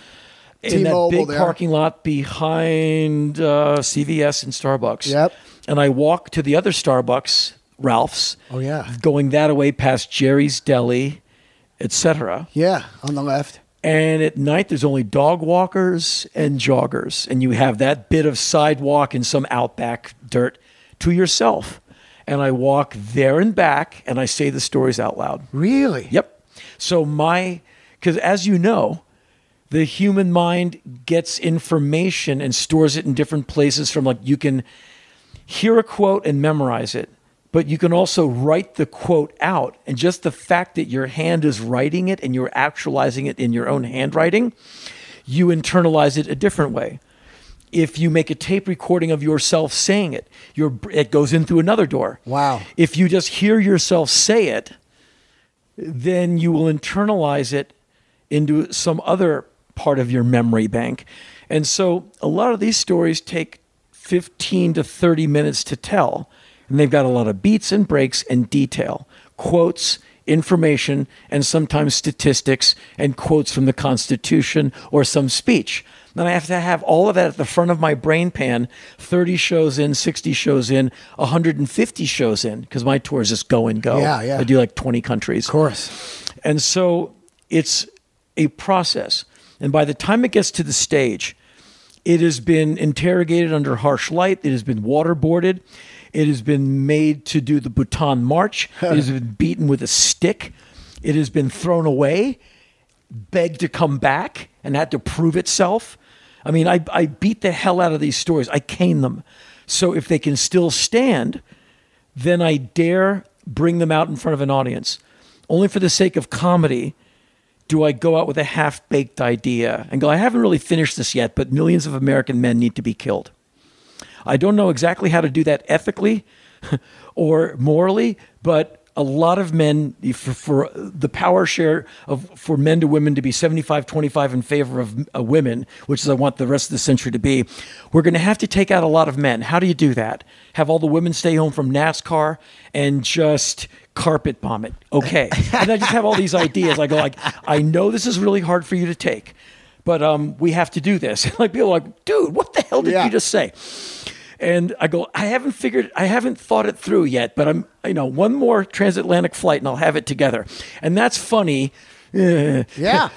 In T-Mobile that big there. parking lot behind CVS and Starbucks. Yep. And I walk to the other Starbucks, Ralph's. Oh, yeah. Going that way past Jerry's Deli etc. Yeah, on the left. And at night, there's only dog walkers and joggers. And you have that bit of sidewalk and some outback dirt to yourself. And I walk there and back, and I say the stories out loud. Really? Yep. So because as you know, the human mind gets information and stores it in different places from, like, you can hear a quote and memorize it, but you can also write the quote out. And just the fact that your hand is writing it and you're actualizing it in your own handwriting, you internalize it a different way. If you make a tape recording of yourself saying it, it goes in through another door. Wow. If you just hear yourself say it, then you will internalize it into some other part of your memory bank. And so a lot of these stories take 15 to 30 minutes to tell. And they've got a lot of beats and breaks and detail, quotes, information, and sometimes statistics and quotes from the Constitution or some speech. Then I have to have all of that at the front of my brain pan, 30 shows in, 60 shows in, 150 shows in, because my tours just go and go. Yeah. I do like 20 countries. Of course. And so it's a process. And by the time it gets to the stage, it has been interrogated under harsh light. It has been waterboarded. It has been made to do the Bhutan March. It has been beaten with a stick. It has been thrown away, begged to come back, and had to prove itself. I mean, I beat the hell out of these stories. I cane them. So if they can still stand, then I dare bring them out in front of an audience. Only for the sake of comedy do I go out with a half-baked idea and go, I haven't really finished this yet, but millions of American men need to be killed. I don't know exactly how to do that ethically or morally, but a lot of men, for the power share for men to women to be 75-25 in favor of women, which is I want the rest of the century to be, we're going to have to take out a lot of men. How do you do that? Have all the women stay home from NASCAR and just carpet bomb it. Okay. And I just have all these ideas. I go like, I know this is really hard for you to take, but we have to do this. Like people are like, dude, what the hell did you just say? And I go, I haven't thought it through yet, but I'm, one more transatlantic flight and I'll have it together. And that's funny. Yeah.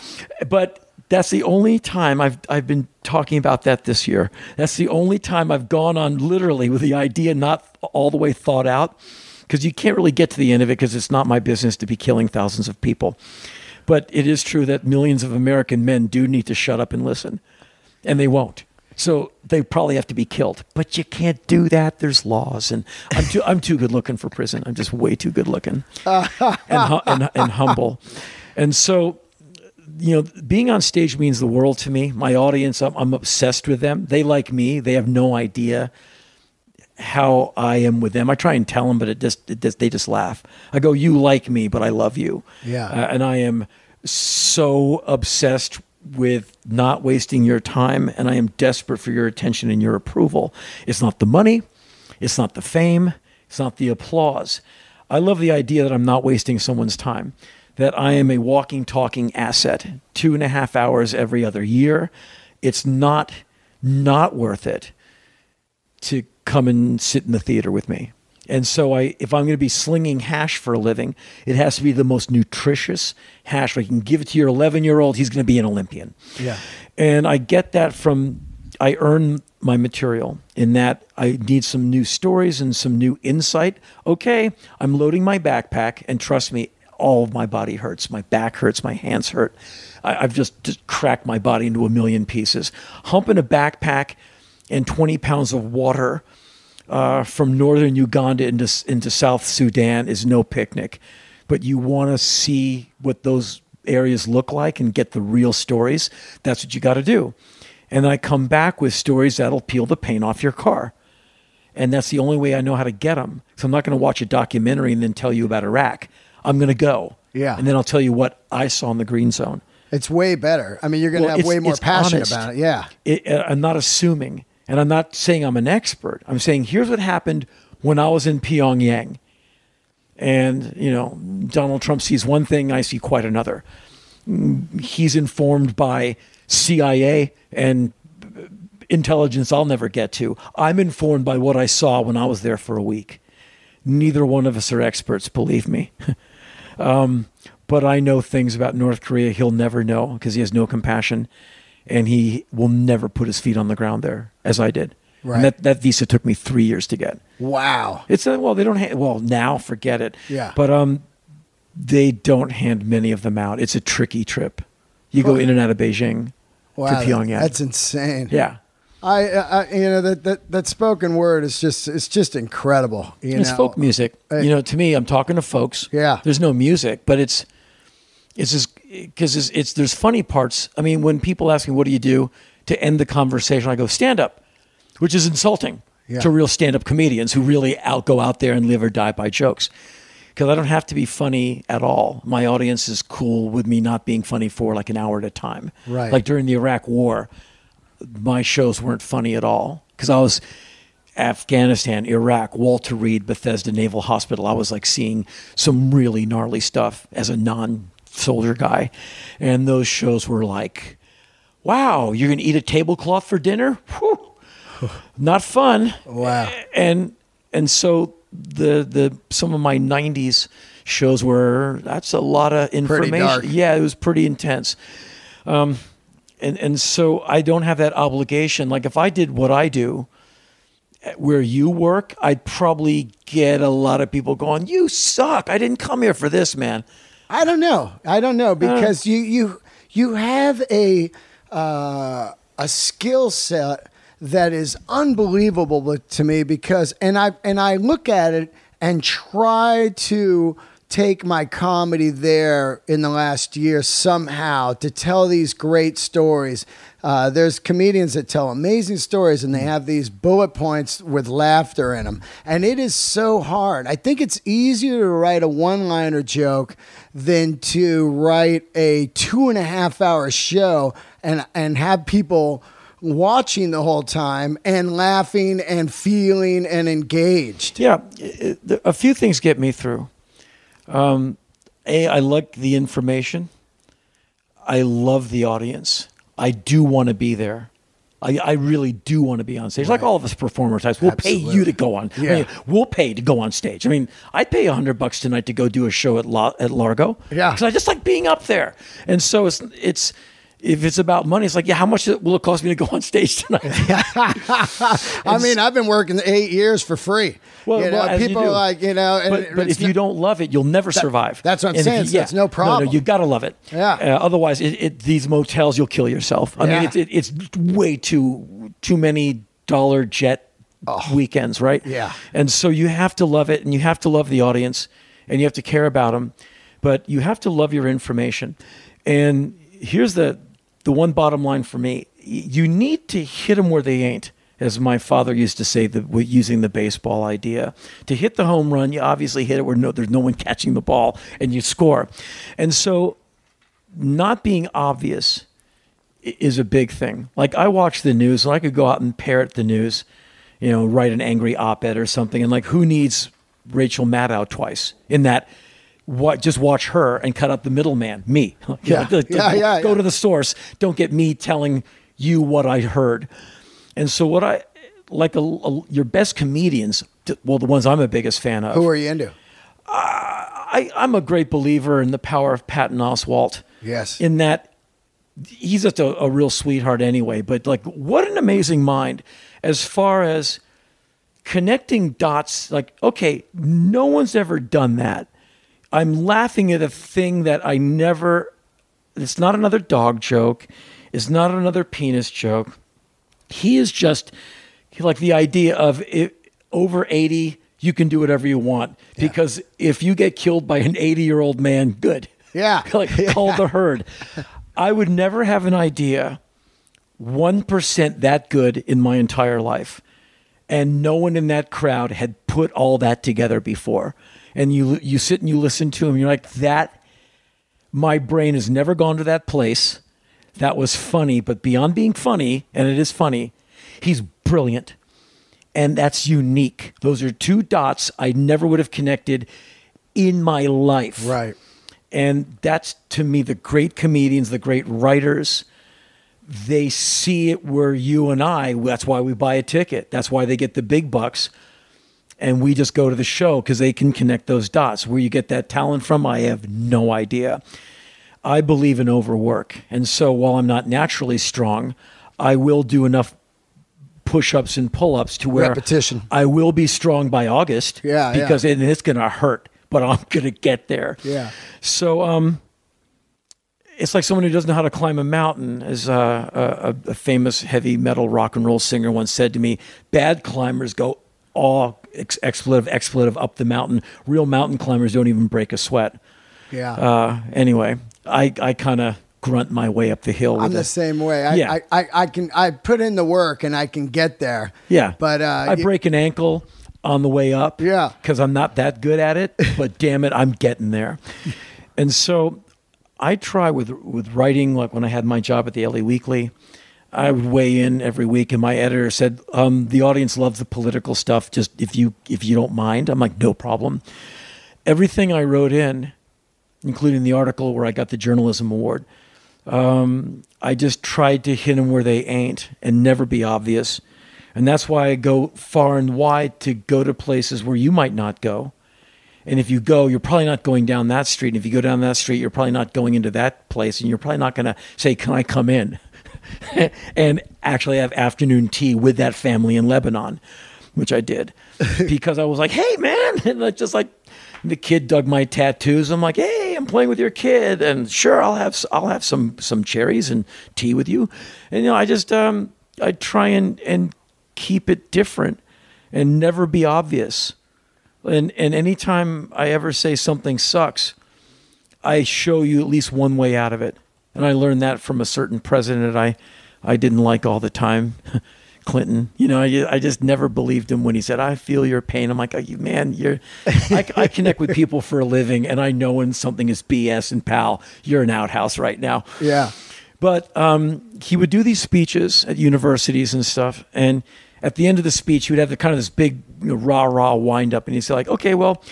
But that's the only time I've been talking about that this year. That's the only time I've gone on literally with the idea not all the way thought out, because you can't really get to the end of it because it's not my business to be killing thousands of people. But it is true that millions of American men do need to shut up and listen, and they won't. So they probably have to be killed, but you can't do that. There's laws, and I'm too good looking for prison. I'm just way too good looking and humble. And so, being on stage means the world to me. My audience, I'm obsessed with them. They like me. They have no idea how I am with them. I try and tell them, but they just laugh. I go, you like me, but I love you. Yeah. And I am so obsessed with not wasting your time, and I am desperate for your attention and your approval. It's not the money, it's not the fame, it's not the applause. I love the idea that I'm not wasting someone's time, that I am a walking, talking asset, 2.5 hours every other year. It's not worth it to come and sit in the theater with me. And so if I'm going to be slinging hash for a living, it has to be the most nutritious hash. I can give it to your 11-year-old, he's going to be an Olympian. Yeah. And I get that I earn my material in that I need some new stories and some new insight. Okay, I'm loading my backpack, and trust me, all of my body hurts. My back hurts, my hands hurt. I've just cracked my body into a million pieces. Humping a backpack and 20 pounds of water from northern Uganda into South Sudan is no picnic, but you want to see what those areas look like and get the real stories. That's what you got to do. And then I come back with stories that'll peel the paint off your car. And that's the only way I know how to get them. So I'm not going to watch a documentary and then tell you about Iraq. I'm going to go. Yeah. And then I'll tell you what I saw in the green zone. It's way better. I mean, you're going to have way more passion honest. about it. Yeah. I'm not assuming. And I'm not saying I'm an expert. I'm saying here's what happened when I was in Pyongyang. And, Donald Trump sees one thing, I see quite another. He's informed by CIA and intelligence I'll never get to. I'm informed by what I saw when I was there for a week. Neither one of us are experts, believe me. but I know things about North Korea he'll never know because he has no compassion, and he will never put his feet on the ground there as I did. Right. And that visa took me 3 years to get. Wow. It's well, they don't now forget it. Yeah. But they don't hand many of them out. It's a tricky trip. You go in and out of Beijing to Pyongyang. That's insane. Yeah. I that spoken word is just incredible. It's folk music. To me, I'm talking to folks. Yeah. There's no music, but it's just because there's funny parts. I mean, when people ask me, what do you do to end the conversation? I go, stand up, which is insulting to real stand-up comedians who really go out there and live or die by jokes. Because I don't have to be funny at all. My audience is cool with me not being funny for like an hour at a time. Right. Like during the Iraq War, my shows weren't funny at all because I was Afghanistan, Iraq, Walter Reed, Bethesda Naval Hospital. I was like seeing some really gnarly stuff as a non-soldier guy. And those shows were like, wow, you're going to eat a tablecloth for dinner? Whew. Not fun. Wow. And so the some of my 90s shows that's a lot of information. Pretty dark. Yeah, it was pretty intense. And so I don't have that obligation. Like if I did what I do where you work, I'd probably get a lot of people going, you suck. I didn't come here for this, man. I don't know because you have a skill set that is unbelievable to me because I look at it and try to take my comedy there in the last year somehow to tell these great stories. There's comedians that tell amazing stories and they have these bullet points with laughter in them. And it is so hard. I think it's easier to write a one-liner joke than to write a 2.5-hour show and have people watching the whole time and laughing and feeling and engaged. Yeah, a few things get me through. I like the information. I love the audience. I do want to be there. I really do want to be on stage. Right. Like all of us performer types, we'll pay you to go on. Yeah. I mean, we'll pay to go on stage. I mean, I'd pay $100 tonight to go do a show at Largo. Yeah, because I just like being up there. And so it's if it's about money, it's like, yeah, how much will it cost me to go on stage tonight? I mean, I've been working 8 years for free. Well, people are like, but if you don't love it, you'll never survive. That's what I'm saying. It's no problem. No, you got to love it. Yeah. Otherwise, these motels, you'll kill yourself. I mean, it's way too many dollar jet weekends, right? Yeah. And so you have to love it, and you have to love the audience, and you have to care about them, but you have to love your information. And here's the one bottom line for me. You need to hit them where they ain't, as my father used to say, using the baseball idea. To hit the home run, you obviously hit it where there's no one catching the ball, and you score. And so not being obvious is a big thing. Like I watch the news, and I could go out and parrot the news, write an angry op-ed or something, and like who needs Rachel Maddow twice in that? Just watch her and cut out the middleman, me. Go to the source. Don't get me telling you what I heard. And so what I like, your best comedians, well, the ones I'm a biggest fan of. Who are you into? I'm a great believer in the power of Patton Oswalt. Yes. In that he's just a real sweetheart anyway. But like, what an amazing mind as far as connecting dots. Like, okay, no one's ever done that. I'm laughing at a thing that it's not another dog joke. It's not another penis joke. He is just like the idea of over 80, you can do whatever you want. Yeah. Because if you get killed by an 80-year-old man, good. Yeah. Call the herd. I would never have an idea 1% that good in my entire life. And no one in that crowd had put all that together before. And you sit and you listen to him, and you're like, my brain has never gone to that place. That was funny, but beyond being funny, and it is funny, he's brilliant. And that's unique. Those are two dots I never would have connected in my life. Right. And that's, to me, the great comedians, the great writers, they see it where you and that's why we buy a ticket. That's why they get the big bucks. and we just go to the show because they can connect those dots. Where you get that talent from, I have no idea. I believe in overwork. And so while I'm not naturally strong, I will do enough push-ups and pull-ups to where repetition. I will be strong by August. Yeah, because it's going to hurt, but I'm going to get there. Yeah. So it's like someone who doesn't know how to climb a mountain. As a famous heavy metal rock and roll singer once said to me, bad climbers go all expletive up the mountain. Real mountain climbers don't even break a sweat. Yeah. Anyway, I kind of grunt my way up the hill. I'm the same way. I put in the work and I can get there. Yeah. But I break an ankle on the way up. Yeah. Because I'm not that good at it, but damn it, I'm getting there. And so I try with writing, like when I had my job at the LA Weekly, I would weigh in every week, and my editor said, the audience loves the political stuff, just if you don't mind. I'm like, no problem. Everything I wrote in, including the article where I got the journalism award, I just tried to hit them where they ain't and never be obvious. And that's why I go far and wide to go to places where you might not go. And if you go, you're probably not going down that street. And if you go down that street, you're probably not going into that place. And you're probably not going to say, can I come in? And actually have afternoon tea with that family in Lebanon, which I did. Because I was like, hey, man. And just like the kid dug my tattoos. I'm like, hey, I'm playing with your kid. And sure, I'll have some cherries and tea with you. And, I just, I try and keep it different and never be obvious. And anytime I ever say something sucks, I show you at least one way out of it. And I learned that from a certain president I didn't like all the time, Clinton. I just never believed him when he said, I feel your pain. I'm like, oh, I connect with people for a living, and I know when something is BS, and pal, you're an outhouse right now. Yeah. But he would do these speeches at universities and stuff, and at the end of the speech, he would have this big rah-rah wind-up, and he'd say, like, okay, well,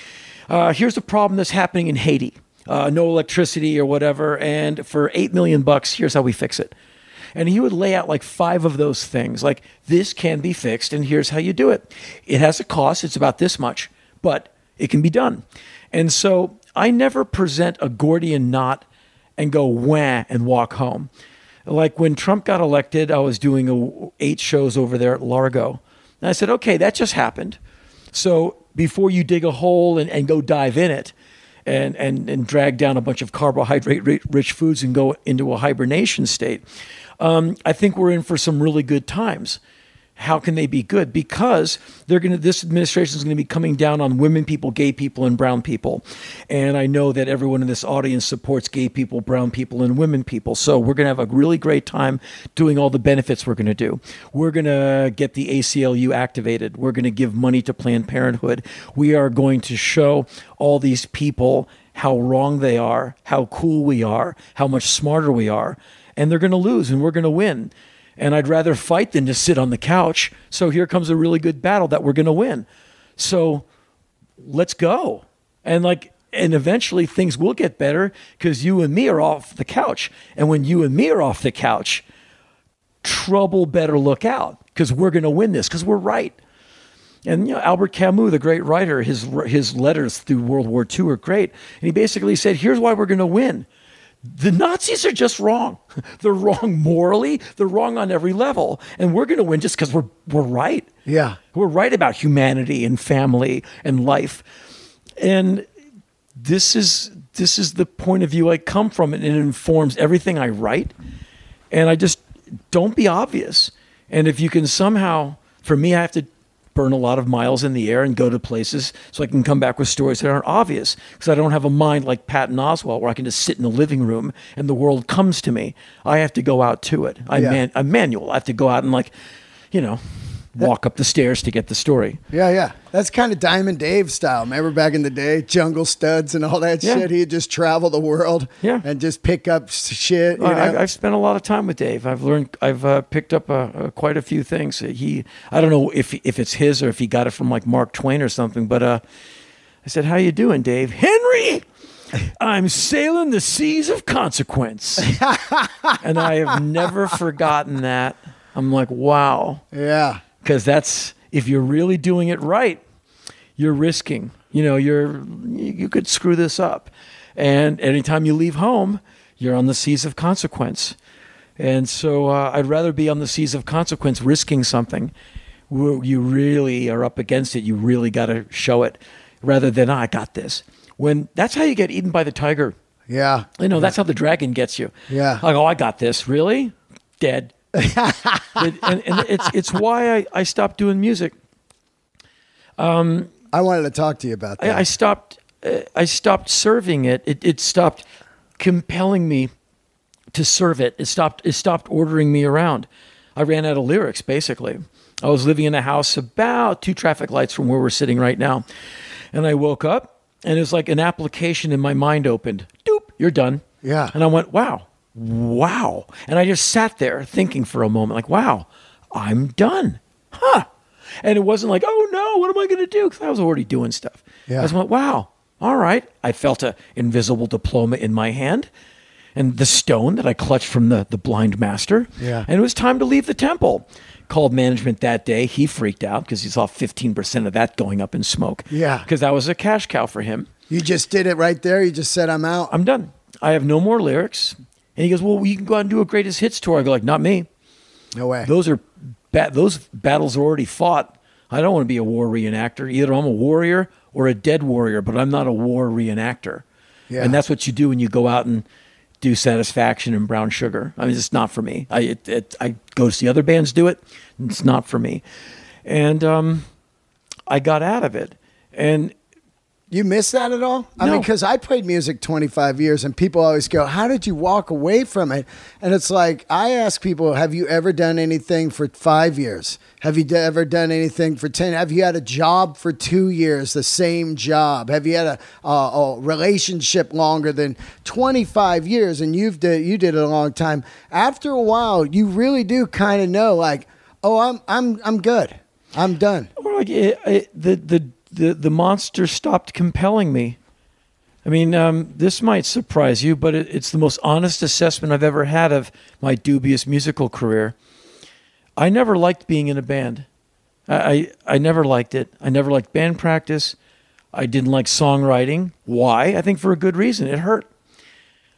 here's the problem that's happening in Haiti. No electricity or whatever, and for $8 million, here's how we fix it. And he would lay out like 5 of those things, like this can be fixed, and here's how you do it. It has a cost, it's about this much, but it can be done. And so I never present a Gordian knot and go wah and walk home. Like when Trump got elected, I was doing 8 shows over there at Largo. And I said, okay, that just happened. So before you dig a hole and go dive in it, and drag down a bunch of carbohydrate-rich foods and go into a hibernation state, I think we're in for some really good times. How can they be good? Because this administration is going to be coming down on women people, gay people, and brown people. And I know that everyone in this audience supports gay people, brown people, and women people. So we're going to have a really great time doing all the benefits we're going to do. We're going to get the ACLU activated. We're going to give money to Planned Parenthood. We are going to show all these people how wrong they are, how cool we are, how much smarter we are. And they're going to lose, and we're going to win. And I'd rather fight than to sit on the couch. So here comes a really good battle that we're going to win. So let's go. And eventually things will get better because you and me are off the couch. And when you and me are off the couch, trouble better look out because we're going to win this because we're right. And Albert Camus, the great writer, his letters through World War II are great. And he basically said, here's why we're going to win. The Nazis are just wrong. They're wrong morally. They're wrong on every level. And we're going to win just because we're right. Yeah. We're right about humanity and family and life. And this is the point of view I come from, and it informs everything I write. And I just don't be obvious. And if you can somehow, for me, I have to burn a lot of miles in the air and go to places so I can come back with stories that aren't obvious because I don't have a mind like Patton Oswalt where I can just sit in the living room and the world comes to me. I have to go out to it. I'm manual. I have to go out and walk up the stairs to get the story. Yeah. That's kind of Diamond Dave style. Remember back in the day, Jungle Studs and all that shit? He'd just travel the world and just pick up shit. I've spent a lot of time with Dave. I've picked up quite a few things. I don't know if it's his or if he got it from like Mark Twain or something, but I said, how you doing, Dave? Henry! I'm sailing the seas of consequence. And I have never forgotten that. I'm like, wow. Yeah. Because if you're really doing it right, you're risking. You could screw this up. And anytime you leave home, you're on the seas of consequence. And so I'd rather be on the seas of consequence risking something where you really are up against it. You really got to show it rather than, I got this. When that's how you get eaten by the tiger. Yeah. That's how the dragon gets you. Yeah. Like, oh, I got this. Really? Dead. and it's why I stopped doing music. I wanted to talk to you about that. I stopped serving it. It stopped compelling me to serve it. It stopped ordering me around. I ran out of lyrics, basically. I was living in a house about 2 traffic lights from where we're sitting right now. And I woke up, and it was like an application in my mind opened. Doop, you're done. Yeah. And I went, wow. And I just sat there thinking for a moment, like, wow, I'm done. Huh. And it wasn't like, oh no, what am I going to do? Because I was already doing stuff. Yeah. I just went, wow, all right. I felt an invisible diploma in my hand and the stone that I clutched from the blind master. Yeah. And it was time to leave the temple. Called management that day. He freaked out because he saw 15% of that going up in smoke. Yeah. Because that was a cash cow for him. You just did it right there? You just said, I'm out? I'm done. I have no more lyrics. And he goes, well, you can go out and do a greatest hits tour. I go, like, not me. No way. Those battles are already fought. I don't want to be a war reenactor. Either I'm a warrior or a dead warrior, but I'm not a war reenactor. Yeah. And that's what you do when you go out and do Satisfaction and Brown Sugar. I mean, it's not for me. I go see other bands do it. It's not for me. And I got out of it. And you miss that at all? I mean, because I played music 25 years and people always go, how did you walk away from it? And it's like, I ask people, have you ever done anything for 5 years? Have you ever done anything for 10? Have you had a job for 2 years, the same job? Have you had a relationship longer than 25 years? And you did it a long time. After a while, you really do kind of know, like, oh, I'm good. I'm done. Or like the monster stopped compelling me. I mean, this might surprise you, but it's the most honest assessment I've ever had of my dubious musical career. I never liked being in a band. I never liked it. I never liked band practice. I didn't like songwriting. Why? I think for a good reason. It hurt.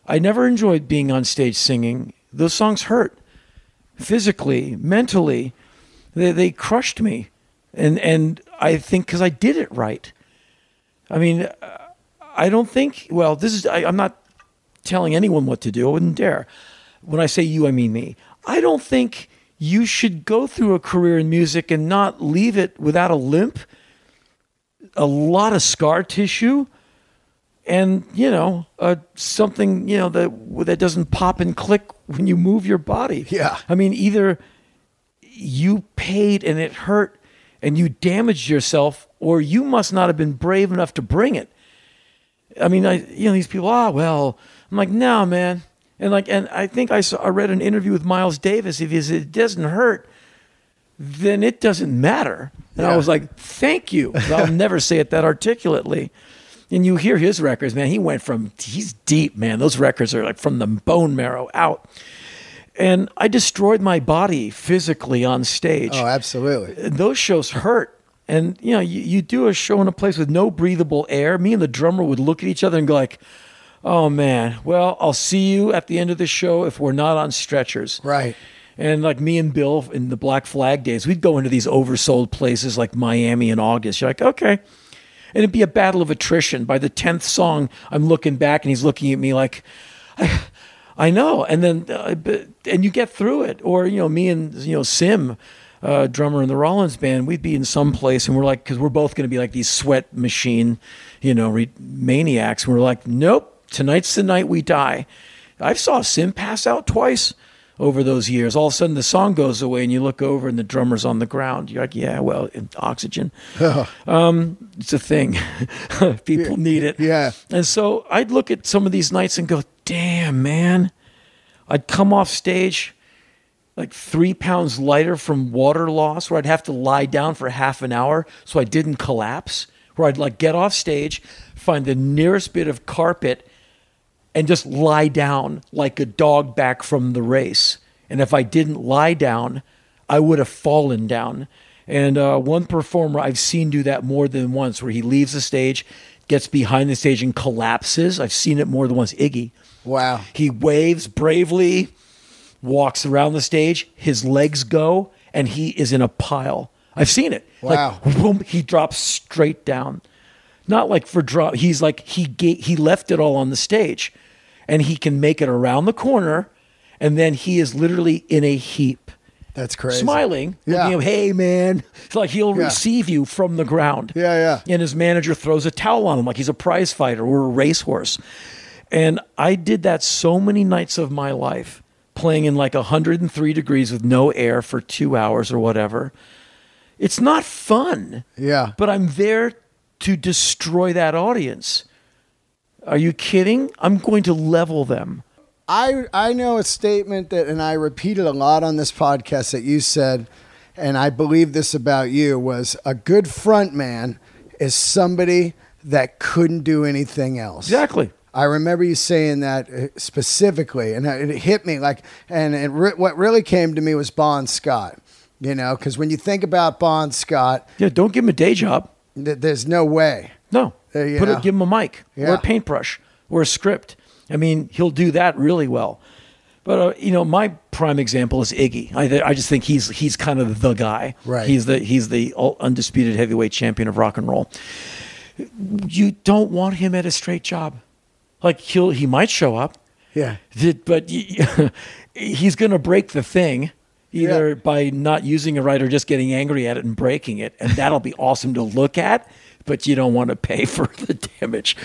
I never enjoyed being on stage singing. Those songs hurt. Physically, mentally, they crushed me. And I think because I did it right. I mean, I don't think, well, I'm not telling anyone what to do. I wouldn't dare. When I say you, I mean me. I don't think you should go through a career in music and not leave it without a limp, a lot of scar tissue, and, something, that doesn't pop and click when you move your body. Yeah. I mean, either you paid and it hurt, and you damaged yourself, or you must not have been brave enough to bring it. I mean, these people, I'm like, no, man. And I think I read an interview with Miles Davis. If it doesn't hurt, then it doesn't matter. And I was like, thank you. I'll never say it that articulately. And you hear his records, man. He's deep, man. Those records are like from the bone marrow out. And I destroyed my body physically on stage. Oh, absolutely. Those shows hurt. And, you do a show in a place with no breathable air. Me and the drummer would look at each other and go like, oh, man, well, I'll see you at the end of the show if we're not on stretchers. Right. And like me and Bill in the Black Flag days, we'd go into these oversold places like Miami in August. You're like, okay. And it'd be a battle of attrition. By the 10th song, I'm looking back and he's looking at me like, I know. And then, and you get through it. Or, me and, Sim, drummer in the Rollins band, we'd be in some place and we're like, because we're both going to be like these sweat machine, maniacs. And we're like, nope, tonight's the night we die. I saw Sim pass out twice over those years. All of a sudden the song goes away and you look over and the drummer's on the ground. You're like, yeah, well, oxygen. It's a thing. People need it. Yeah. And so I'd look at some of these nights and go, damn, man. I'd come off stage like 3 pounds lighter from water loss, where I'd have to lie down for half an hour so I didn't collapse, where I'd like get off stage, find the nearest bit of carpet and just lie down like a dog back from the race. And if I didn't lie down, I would have fallen down. And one performer I've seen do that more than once, where he leaves the stage, gets behind the stage and collapses. I've seen it more than once. Iggy. Wow. He waves bravely, walks around the stage, his legs go, and he is in a pile. I've seen it. Wow. Like, boom, he drops straight down. Not like for drop. He's like, he left it all on the stage, and he can make it around the corner, and then he is literally in a heap. That's crazy. Smiling, looking at him, hey, man. It's like he'll receive you from the ground. Yeah. And his manager throws a towel on him like he's a prize fighter or a racehorse. And I did that so many nights of my life, playing in like 103 degrees with no air for 2 hours or whatever. It's not fun. Yeah. But I'm there to destroy that audience. Are you kidding? I'm going to level them. I know a statement that, and I repeated a lot on this podcast, that you said, and I believe this about you, was a good front man is somebody that couldn't do anything else. Exactly. I remember you saying that specifically, and it hit me like, what really came to me was Bon Scott, you know, because when you think about Bon Scott. Yeah, don't give him a day job. There's no way. No. Give him a mic or a paintbrush or a script. I mean, he'll do that really well. But my prime example is Iggy. I just think he's kind of the guy. Right. He's the undisputed heavyweight champion of rock and roll. You don't want him at a straight job. Like he might show up. Yeah. But he's going to break the thing either by not using it right or just getting angry at it and breaking it, and that'll be awesome to look at. But you don't want to pay for the damage.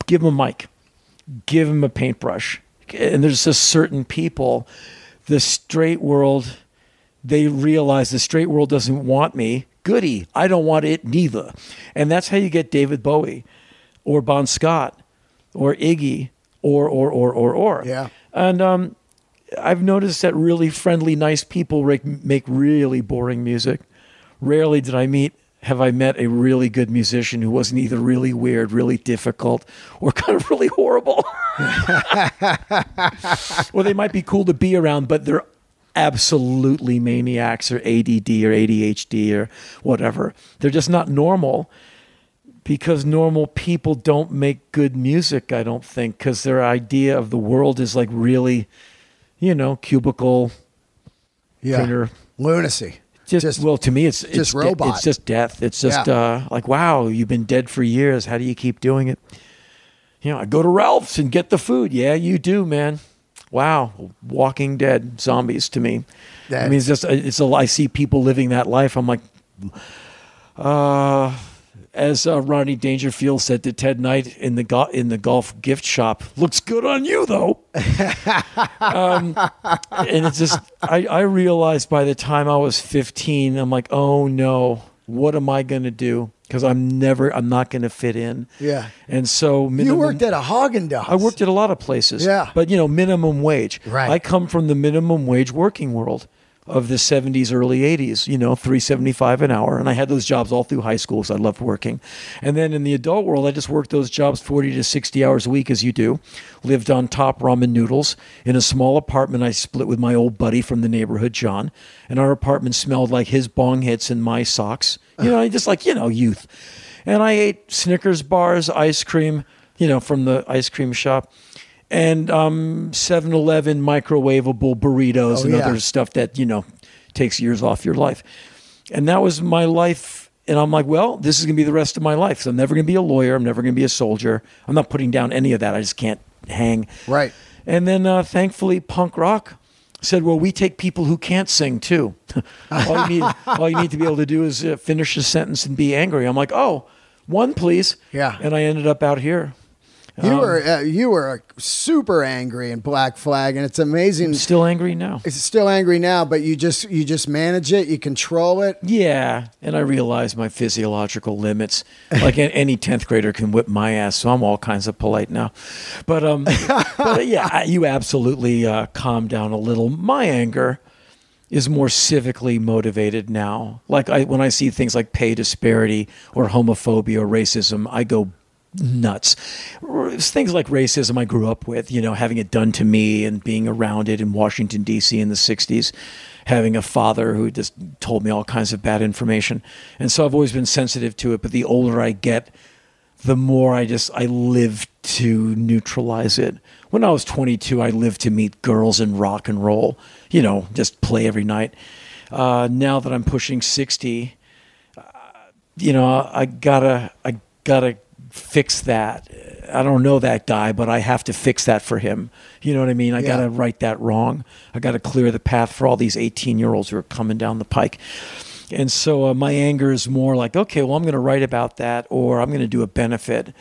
Give him a mic. Give him a paintbrush. And there's just certain people, the straight world, they realize the straight world doesn't want me. Goody. I don't want it neither. And that's how you get David Bowie or Bon Scott or Iggy or. Yeah. And I've noticed that really friendly, nice people make really boring music. Rarely have I met a really good musician who wasn't either really weird, really difficult, or kind of really horrible. Or they might be cool to be around, but they're absolutely maniacs or ADD or ADHD or whatever. They're just not normal, because normal people don't make good music, I don't think, because their idea of the world is like really, cubicle, printer. Lunacy. Well, to me, it's just robot. It's just death. It's just like, wow, you've been dead for years. How do you keep doing it? I go to Ralph's and get the food. Yeah, you do, man. Wow, Walking Dead zombies to me. I mean, I see people living that life. I'm like, as Rodney Dangerfield said to Ted Knight in the golf gift shop, looks good on you though. And it's just, I realized by the time I was 15, I'm like, oh no, what am I going to do? Because I'm not going to fit in. Yeah. And so you worked at a Haagen-Dazs. I worked at a lot of places. Yeah. But minimum wage. Right. I come from the minimum wage working world of the 70s, early 80s, $3.75 an hour. And I had those jobs all through high school because I loved working. And then in the adult world, I just worked those jobs 40 to 60 hours a week, as you do. Lived on top ramen noodles in a small apartment I split with my old buddy from the neighborhood, John. And our apartment smelled like his bong hits and my socks. Just like, youth. And I ate Snickers bars, ice cream, from the ice cream shop. And 7-Eleven microwavable burritos and other stuff that, takes years off your life. And that was my life. And I'm like, well, this is going to be the rest of my life. So I'm never going to be a lawyer. I'm never going to be a soldier. I'm not putting down any of that. I just can't hang. Right. And then thankfully, punk rock said, well, we take people who can't sing too. all you need to be able to do is finish a sentence and be angry. I'm like, oh, one, please. Yeah. And I ended up out here. You were super angry in Black Flag, and it's amazing. I'm still angry now. It's still angry now, but you just manage it. You control it. Yeah, and I realize my physiological limits. Like any 10th grader can whip my ass, so I'm all kinds of polite now. But yeah, you absolutely calm down a little. My anger is more civically motivated now. Like when I see things like pay disparity or homophobia or racism, I go nuts. It's things like racism I grew up with, having it done to me and being around it in Washington, D.C. in the 60s, having a father who just told me all kinds of bad information. And so I've always been sensitive to it. But the older I get, the more I live to neutralize it. When I was 22, I lived to meet girls and rock and roll, just play every night. Now that I'm pushing 60, I gotta fix that. I don't know that guy, but I have to fix that for him. You know what I mean? I got to right that wrong. I got to clear the path for all these 18-year-olds who are coming down the pike. And so my anger is more like, okay, well, I'm going to write about that, or I'm going to do a benefit,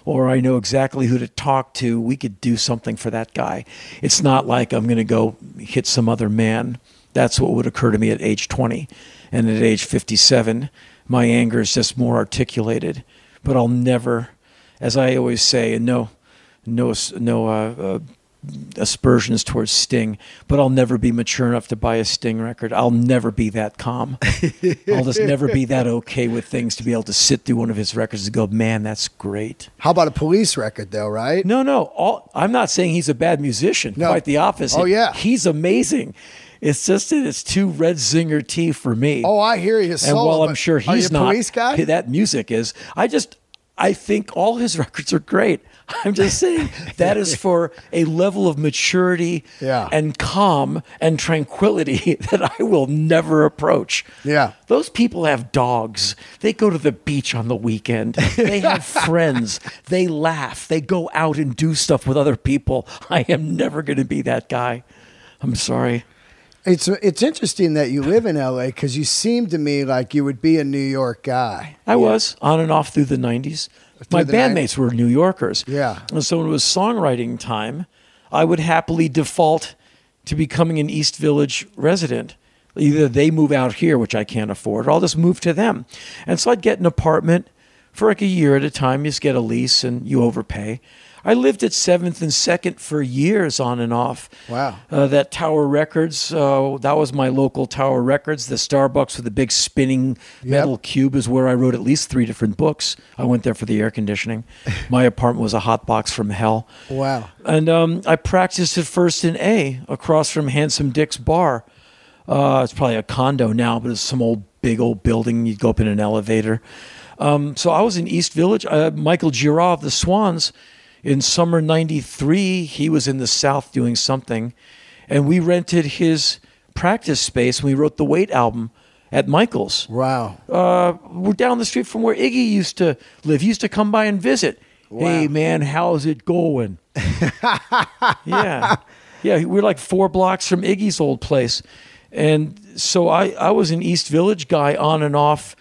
or I know exactly who to talk to. We could do something for that guy. It's not like I'm going to go hit some other man. That's what would occur to me at age 20. And at age 57, my anger is just more articulated. But I'll never, as I always say, and no aspersions towards Sting, but I'll never be mature enough to buy a Sting record. I'll never be that calm. I'll just never be that okay with things to be able to sit through one of his records and go, man, that's great. How about a Police record, though, right? No. I'm not saying he's a bad musician. No. Quite the opposite. Oh, yeah. He's amazing. It's just that it's too Red Zinger tea for me. Oh, I hear you. And while I'm sure he's not, Police guy? That music is. I think all his records are great. I'm just saying that is for a level of maturity and calm and tranquility that I will never approach. Yeah. Those people have dogs. They go to the beach on the weekend. They have friends. They laugh. They go out and do stuff with other people. I am never going to be that guy. I'm sorry. It's interesting that you live in L.A. because you seem to me like you would be a New York guy. I was on and off through the 90s. My bandmates were New Yorkers. Yeah. And so when it was songwriting time, I would happily default to becoming an East Village resident. Either they move out here, which I can't afford, or I'll just move to them. And so I'd get an apartment for like a year at a time. You just get a lease and you overpay. I lived at 7th and 2nd for years on and off. Wow. That Tower Records, that was my local Tower Records. The Starbucks with the big spinning metal cube is where I wrote at least 3 different books. I went there for the air conditioning. My apartment was a hot box from hell. Wow. And I practiced at First and A across from Handsome Dick's Bar. It's probably a condo now, but it's some big old building. You'd go up in an elevator. So I was in East Village. Michael Gira of the Swans, in summer 93, he was in the South doing something, and we rented his practice space, and we wrote the Wait album at Michael's. Wow. We're down the street from where Iggy used to live. He used to come by and visit. Wow. Hey, man, how's it going? Yeah, we're like 4 blocks from Iggy's old place. And so I was an East Village guy on and off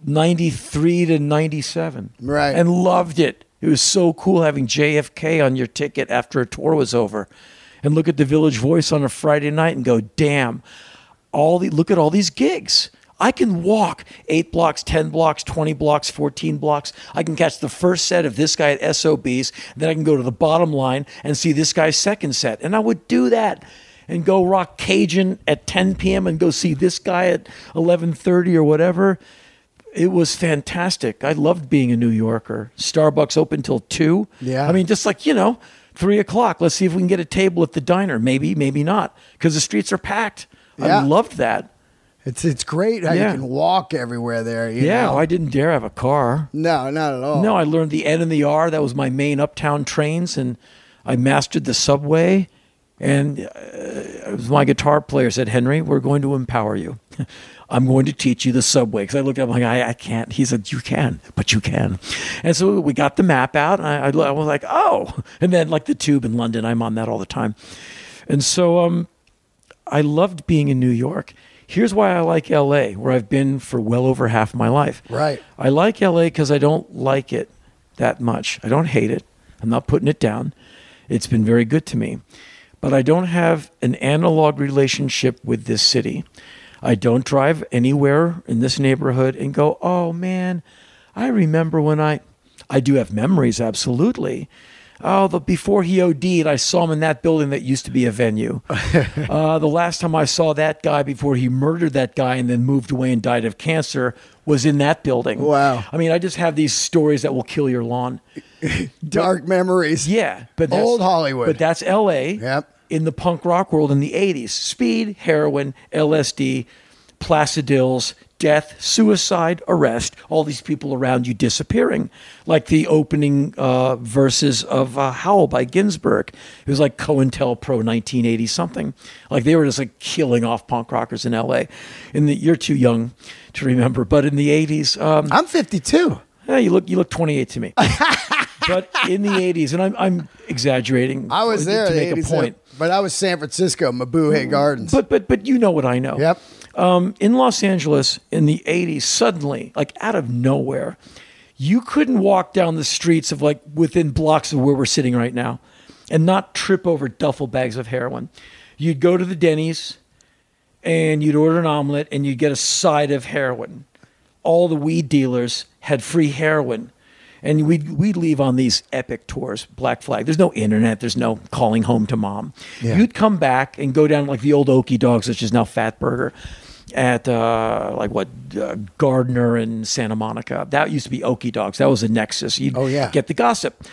93 to 97. Right. And loved it. It was so cool having JFK on your ticket after a tour was over, and look at the Village Voice on a Friday night and go, damn, look at all these gigs. I can walk 8 blocks, 10 blocks, 20 blocks, 14 blocks. I can catch the first set of this guy at SOB's. Then I can go to the bottom line and see this guy's second set. And I would do that and go rock Cajun at 10 p.m. and go see this guy at 11:30 or whatever. It was fantastic. I loved being a New Yorker. Starbucks open till 2. Yeah. I mean, just like, 3 o'clock. Let's see if we can get a table at the diner. Maybe, maybe not. Because the streets are packed. Yeah. I loved that. It's great how you can walk everywhere there. You know? I didn't dare have a car. No, not at all. No, I learned the N and the R. That was my main uptown trains. And I mastered the subway. And it was my guitar player said, Henry, we're going to empower you. I'm going to teach you the subway. Because I looked at him like, I can't. He said, you can, but you can. And so we got the map out. And I was like, oh. And then like the Tube in London, I'm on that all the time. And so I loved being in New York. Here's why I like L.A., where I've been for well over half my life. Right. I like L.A. because I don't like it that much. I don't hate it. I'm not putting it down. It's been very good to me. But I don't have an analog relationship with this city. I don't drive anywhere in this neighborhood and go, oh, man, I remember when I do have memories, absolutely. Before he OD'd, I saw him in that building that used to be a venue. The last time I saw that guy before he murdered that guy and then moved away and died of cancer was in that building. Wow. I mean, I just have these stories that will kill your lawn. Dark memories. Yeah. But that's, Old Hollywood. But that's L.A. Yep. In the punk rock world in the 80s. Speed, heroin, LSD, placidills, death, suicide, arrest, all these people around you disappearing. Like the opening verses of Howl by Ginsberg. It was like COINTELPRO 1980-something. Like they were just like killing off punk rockers in L.A. You're too young to remember, but in the 80s... I'm 52. Yeah, you look 28 to me. But in the 80s, and I'm exaggerating. I was there to in make the 80s, a point. but I was San Francisco, Mabuhay Gardens. But you know what I know. Yep. In Los Angeles in the 80s, suddenly, like out of nowhere, you couldn't walk down the streets of like within blocks of where we're sitting right now and not trip over duffel bags of heroin. You'd go to the Denny's and you'd order an omelet and you'd get a side of heroin. All the weed dealers had free heroin. And we'd leave on these epic tours, Black Flag. There's no internet. There's no calling home to mom. Yeah. You'd come back and go down like the old Okie Dogs, which is now Fat Burger, at Gardner and Santa Monica. That used to be Okie Dogs. That was a nexus. You'd get the gossip.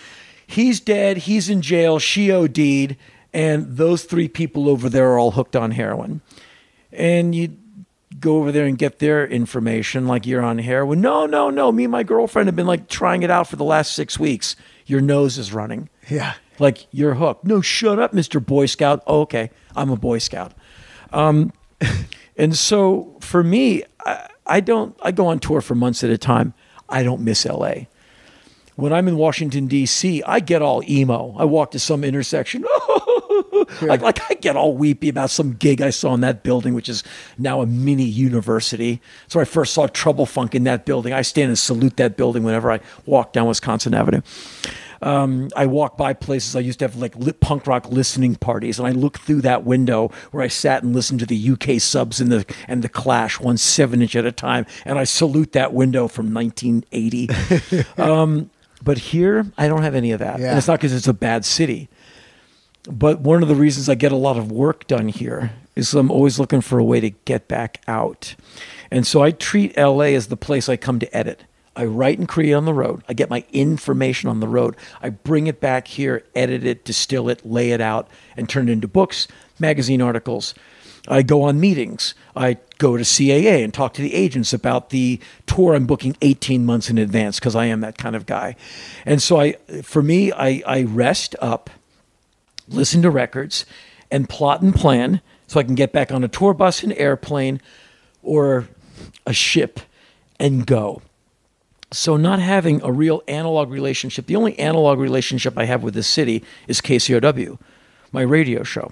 He's dead. He's in jail. She OD'd. And those three people over there are all hooked on heroin. And you'd go over there and get their information like you're on heroin. No. Me and my girlfriend have been like trying it out for the last 6 weeks. Your nose is running. Yeah. Like you're hooked. No, shut up, Mr. Boy Scout. Oh, okay. I'm a Boy Scout. And so for me, I go on tour for months at a time. I don't miss LA. When I'm in Washington, D.C., I get all emo. I walk to some intersection. Like I get all weepy about some gig I saw in that building, which is now a mini university. So I first saw Trouble Funk in that building. I stand and salute that building whenever I walk down Wisconsin Avenue. I walk by places I used to have like punk rock listening parties, and I look through that window where I sat and listened to the UK Subs and the Clash 1 7-inch at a time, and I salute that window from 1980. But here, I don't have any of that. Yeah. And it's not because it's a bad city. But one of the reasons I get a lot of work done here is I'm always looking for a way to get back out. And so I treat LA as the place I come to edit. I write and create on the road. I get my information on the road. I bring it back here, edit it, distill it, lay it out, and turn it into books, magazine articles. I go on meetings. I go to CAA and talk to the agents about the tour I'm booking 18 months in advance because I am that kind of guy. And so I rest up, listen to records, and plot and plan so I can get back on a tour bus, an airplane, or a ship and go. So not having a real analog relationship, the only analog relationship I have with this city is KCRW, my radio show.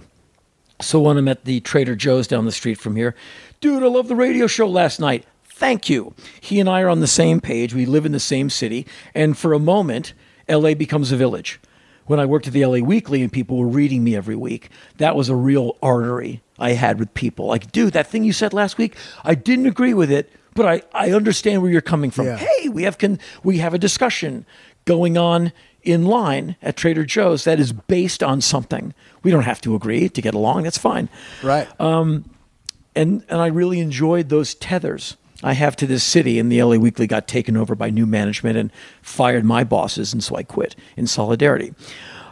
So when I'm at the Trader Joe's down the street from here, dude, I love the radio show last night. Thank you. He and I are on the same page. We live in the same city. And for a moment, LA becomes a village. When I worked at the LA Weekly and people were reading me every week, that was a real artery I had with people. Like, dude, that thing you said last week, I didn't agree with it, but I understand where you're coming from. Yeah. Hey, we have a discussion going on in line at Trader Joe's that is based on something. We don't have to agree to get along. That's fine. Right. And I really enjoyed those tethers I have to this city. And the LA Weekly got taken over by new management and fired my bosses, and so I quit in solidarity.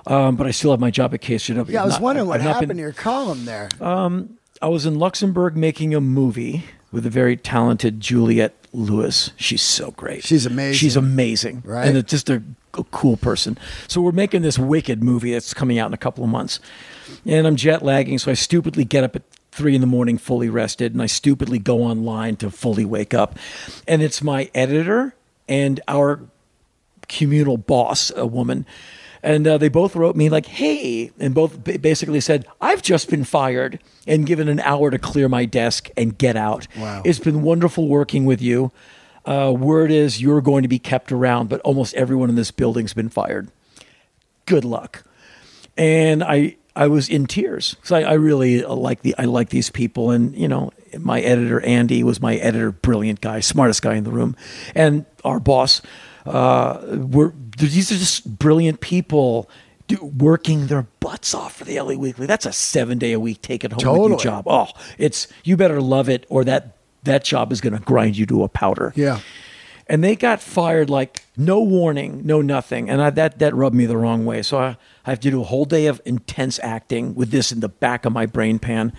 But I still have my job at KCRW. Yeah, I was wondering what happened to your column there. I was in Luxembourg making a movie with a very talented Juliette Lewis. She's so great. She's amazing. She's amazing. Right. And it's just a cool person. So we're making this Wicked movie that's coming out in a couple of months. And I'm jet lagging, so I stupidly get up at 3 a.m, fully rested, and I stupidly go online to fully wake up. And it's my editor and our communal boss, a woman, and they both wrote me like, hey, and both basically said, I've just been fired and given an hour to clear my desk and get out. Wow. It's been wonderful working with you. Word is you're going to be kept around, but almost everyone in this building's been fired. Good luck. And I was in tears because I really like these people. And, you know, my editor, Andy, was my editor, brilliant guy, smartest guy in the room. And our boss, these are just brilliant people. working their butts off for the LA Weekly. That's a 7-day-a-week take it home with Totally. you job. Oh, you better love it, or that job is going to grind you to a powder. Yeah. And they got fired like no warning, no nothing. And that rubbed me the wrong way. So I have to do a whole day of intense acting with this in the back of my brain pan.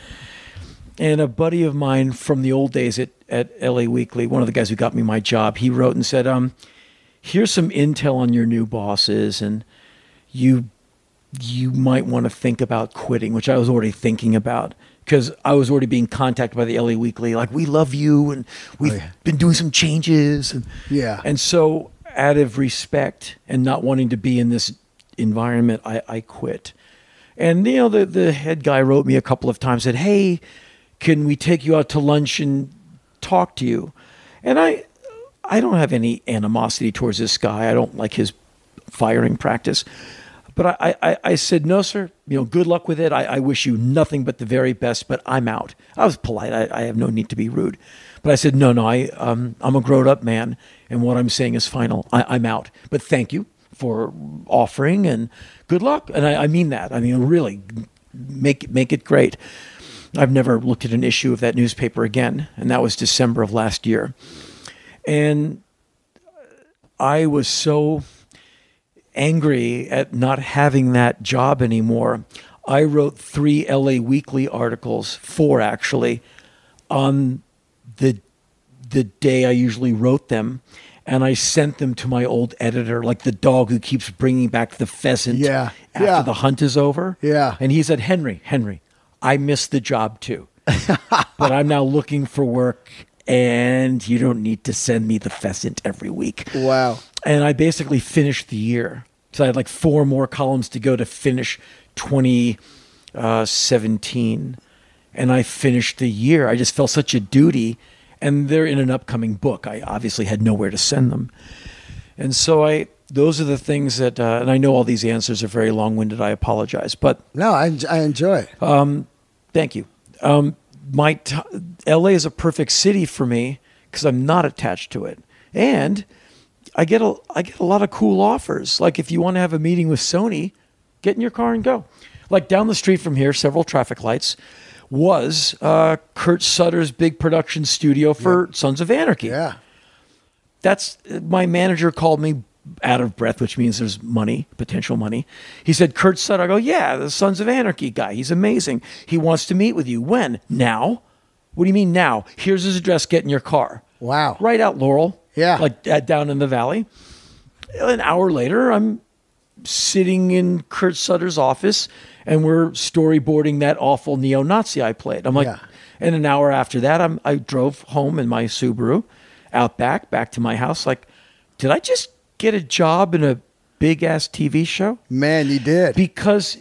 And a buddy of mine from the old days at LA Weekly, one of the guys who got me my job, he wrote and said, here's some intel on your new bosses, and you might want to think about quitting, which I was already thinking about. Because I was already being contacted by the LA Weekly, like, we love you, and we've been doing some changes. And so out of respect and not wanting to be in this environment, I quit. And, the head guy wrote me a couple of times, said, hey, can we take you out to lunch and talk to you? And I don't have any animosity towards this guy. I don't like his firing practice. But I said, no, sir, good luck with it. I wish you nothing but the very best, but I'm out. I was polite. I have no need to be rude. But I said, no, I'm a grown-up man, and what I'm saying is final. I'm out. But thank you for offering, and good luck. And I mean that. I mean, really, make it great. I've never looked at an issue of that newspaper again, and that was December of last year. And I was so angry at not having that job anymore. I wrote 3 LA Weekly articles, 4 actually, on the day I usually wrote them, and I sent them to my old editor, like the dog who keeps bringing back the pheasant after the hunt is over. Yeah. And he said, Henry, I missed the job too, but I'm now looking for work, and you don't need to send me the pheasant every week. Wow. And I basically finished the year. So I had like 4 more columns to go to finish 2017. And I finished the year. I just felt such a duty. And they're in an upcoming book. I obviously had nowhere to send them. And so those are the things that, and I know all these answers are very long-winded. I apologize. But no, I enjoy it. Thank you. LA is a perfect city for me because I'm not attached to it. And I get a lot of cool offers. Like if you want to have a meeting with Sony, get in your car and go. Like down the street from here, several traffic lights, was Kurt Sutter's big production studio for Sons of Anarchy. Yeah. My manager called me out of breath, which means there's money, potential money. He said, Kurt Sutter. I go, yeah, the Sons of Anarchy guy. He's amazing. He wants to meet with you. When? Now? What do you mean now? Here's his address. Get in your car. Wow. Right out Laurel. Yeah. Like down in the valley. An hour later, I'm sitting in Kurt Sutter's office, and we're storyboarding that awful neo-Nazi I played. I'm like, and an hour after that, I drove home in my Subaru, out back to my house. Like, did I just get a job in a big-ass TV show? Man, you did. Because,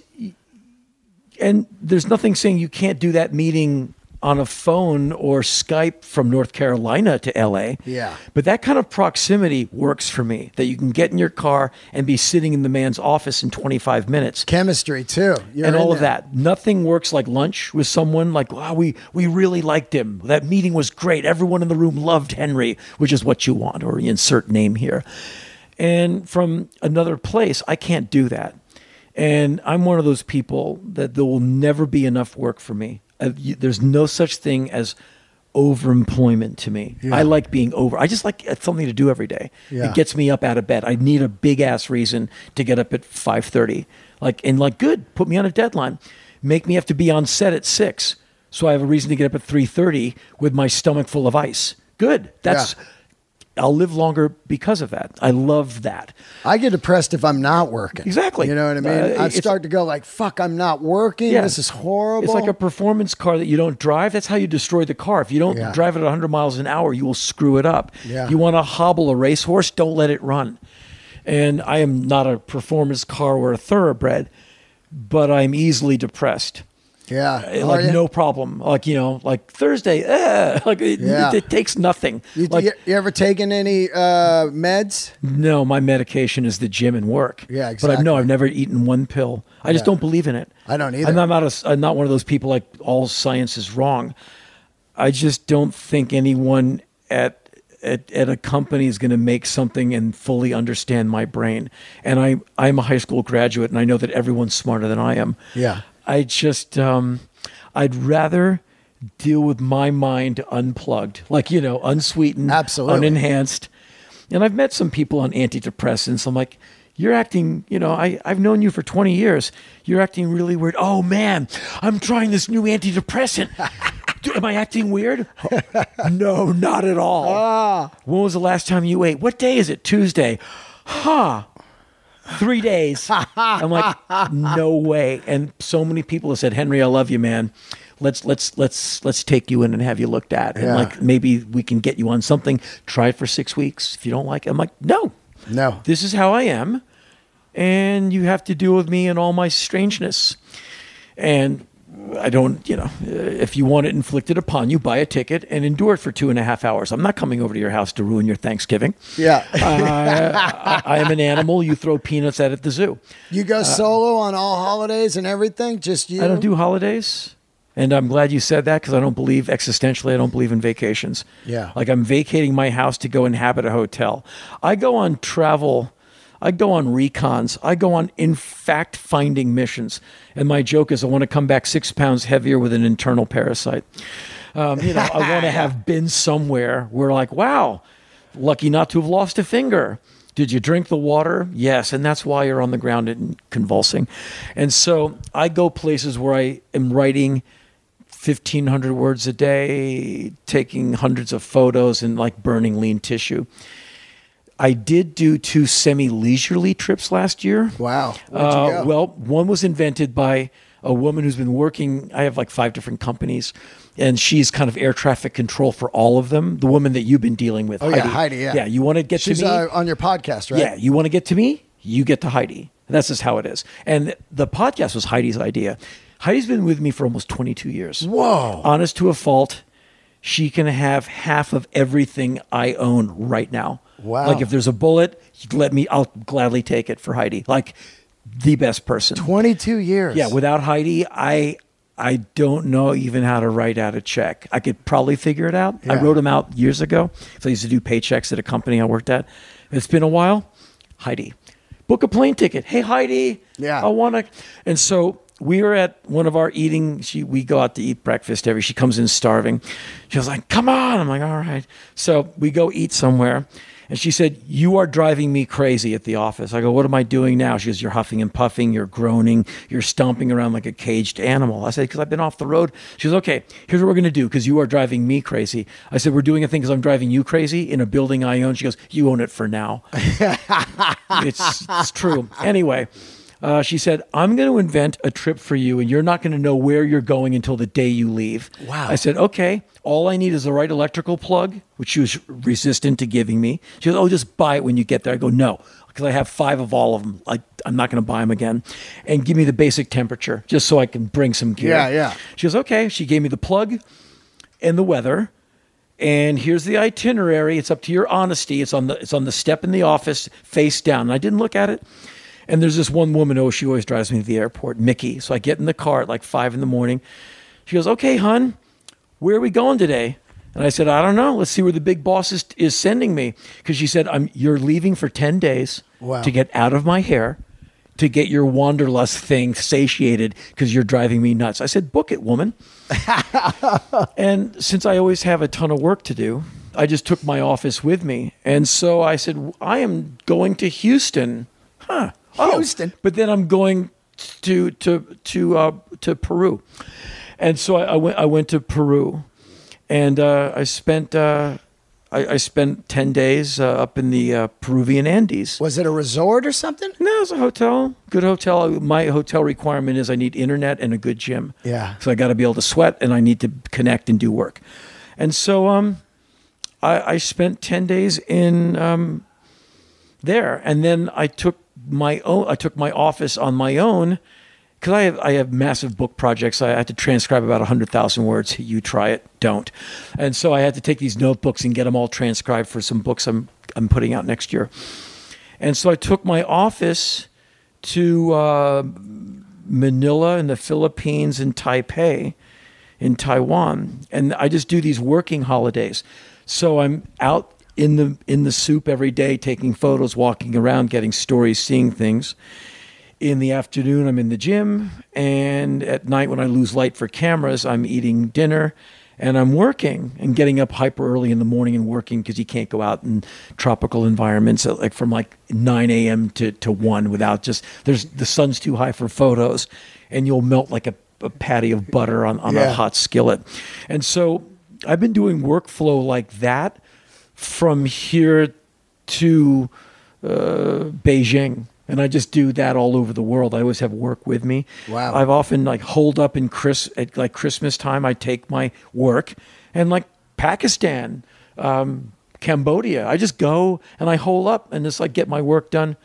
and there's nothing saying you can't do that meeting on a phone or Skype from North Carolina to LA. Yeah. But that kind of proximity works for me, that you can get in your car and be sitting in the man's office in 25 minutes. Chemistry too. And all of that. Nothing works like lunch with someone like, wow, we really liked him. That meeting was great. Everyone in the room loved Henry, which is what you want, or insert name here. And from another place, I can't do that. And I'm one of those people that there will never be enough work for me. There's no such thing as overemployment to me. Yeah. I like being over. I just like something to do every day. Yeah. It gets me up out of bed. I need a big ass reason to get up at 5:30. Good, put me on a deadline. Make me have to be on set at 6, so I have a reason to get up at 3:30 with my stomach full of ice. Good. I'll live longer because of that. I love that. I get depressed if I'm not working. Exactly. You know what I mean? I start to go like, fuck, I'm not working. Yeah. This is horrible. It's like a performance car that you don't drive. That's how you destroy the car. If you don't drive it at 100 miles an hour, you will screw it up. Yeah. You want to hobble a racehorse, don't let it run. And I am not a performance car or a thoroughbred, but I'm easily depressed. Yeah. No problem. Like Thursday, it takes nothing. You ever taken any meds? No, my medication is the gym and work. Yeah, exactly. But I've never eaten one pill. I just don't believe in it. I don't either. I'm not one of those people like all science is wrong. I just don't think anyone at at a company is going to make something and fully understand my brain. And I'm a high school graduate, and I know that everyone's smarter than I am. Yeah. I just, I'd rather deal with my mind unplugged, like, unsweetened, Absolutely. unenhanced. And I've met some people on antidepressants. I'm like, you're acting, I've known you for 20 years. You're acting really weird. Oh, man, I'm trying this new antidepressant. Am I acting weird? No, not at all. When was the last time you ate? What day is it? Tuesday. 3 days. I'm like, no way. And so many people have said, Henry, I love you, man. Let's take you in and have you looked at. And like, maybe we can get you on something. Try it for 6 weeks. If you don't like it, I'm like, no. This is how I am. And you have to deal with me and all my strangeness. And I don't, if you want it inflicted upon you, buy a ticket and endure it for 2.5 hours. I'm not coming over to your house to ruin your Thanksgiving. Yeah. I am an animal. You throw peanuts at the zoo. You go solo on all holidays and everything? Just you? I don't do holidays. And I'm glad you said that because I don't believe existentially, I don't believe in vacations. Yeah. Like I'm vacating my house to go inhabit a hotel. I go on travel. I go on recons. I go on fact-finding missions. And my joke is I want to come back 6 pounds heavier with an internal parasite. I want to have been somewhere where like, wow, lucky not to have lost a finger. Did you drink the water? Yes. And that's why you're on the ground and convulsing. And so I go places where I am writing 1,500 words a day, taking hundreds of photos and like burning lean tissue. I did do 2 semi-leisurely trips last year. Wow. Where'd you go? Well, one was invented by a woman who's been working, I have like 5 different companies, and she's kind of air traffic control for all of them. The woman that you've been dealing with, Heidi. Yeah, Heidi, yeah. Yeah, you want to get She's to me? on your podcast, right? Yeah, you want to get to me? You get to Heidi. That's just how it is. And the podcast was Heidi's idea. Heidi's been with me for almost 22 years. Whoa. Honest to a fault, she can have half of everything I own right now. Wow. Like if there's a bullet, I'll gladly take it for Heidi. Like the best person. 22 years. Yeah, without Heidi, I don't know even how to write out a check. I could probably figure it out. Yeah. I wrote them out years ago. So I used to do paychecks at a company I worked at. It's been a while. Heidi. Book a plane ticket. Hey, Heidi. Yeah. I want to. And so we were at one of our eating. We go out to eat breakfast she comes in starving. She was like, come on. I'm like, all right. So we go eat somewhere. And she said, you are driving me crazy at the office. I go, what am I doing now? She goes, you're huffing and puffing, you're groaning, you're stomping around like a caged animal. I said, because I've been off the road. She goes, okay, here's what we're going to do because you are driving me crazy. I said, we're doing a thing because I'm driving you crazy in a building I own. She goes, you own it for now. It's true. Anyway, she said, I'm going to invent a trip for you and you're not going to know where you're going until the day you leave. Wow. I said, okay, all I need is the right electrical plug, which she was resistant to giving me. She goes, oh, just buy it when you get there. I go, no, because I have 5 of all of them. I'm not going to buy them again. And give me the basic temperature just so I can bring some gear. Yeah. She goes, okay. She gave me the plug and the weather. And here's the itinerary. It's up to your honesty. It's on the step in the office, face down. And I didn't look at it. And there's this one woman, she always drives me to the airport, Mickey. So I get in the car at like 5 a.m. She goes, okay, hon, where are we going today? And I said, I don't know. Let's see where the big boss is sending me. Because she said, you're leaving for 10 days to get out of my hair, to get your wanderlust thing satiated because you're driving me nuts. I said, book it, woman. And since I always have a ton of work to do, I just took my office with me. And so I said, I am going to Houston. Huh. Houston. But then I'm going to Peru. And so I went to Peru, and I spent 10 days up in the Peruvian Andes. Was it a resort or something? No, it was a hotel, good hotel. My hotel requirement is I need internet and a good gym. Yeah. So I got to be able to sweat, and I need to connect and do work. And so I spent 10 days in there, and then I took my office on my own. Because I have massive book projects. I had to transcribe about 100,000 words. You try it, don't. And so I had to take these notebooks and get them all transcribed for some books I'm putting out next year. And so I took my office to Manila in the Philippines and Taipei in Taiwan. And I just do these working holidays. So I'm out in the soup every day, taking photos, walking around, getting stories, seeing things. In the afternoon, I'm in the gym, and at night when I lose light for cameras, I'm eating dinner, and I'm working and getting up hyper early in the morning and working because you can't go out in tropical environments like from like 9 a.m. to 1 without the sun's too high for photos, and you'll melt like a patty of butter on a hot skillet. And so I've been doing workflow like that from here to Beijing. And I just do that all over the world. I always have work with me. Wow. I've often like holed up at like Christmas time. I take my work, and like Pakistan, Cambodia, I just go and I hole up and just like get my work done.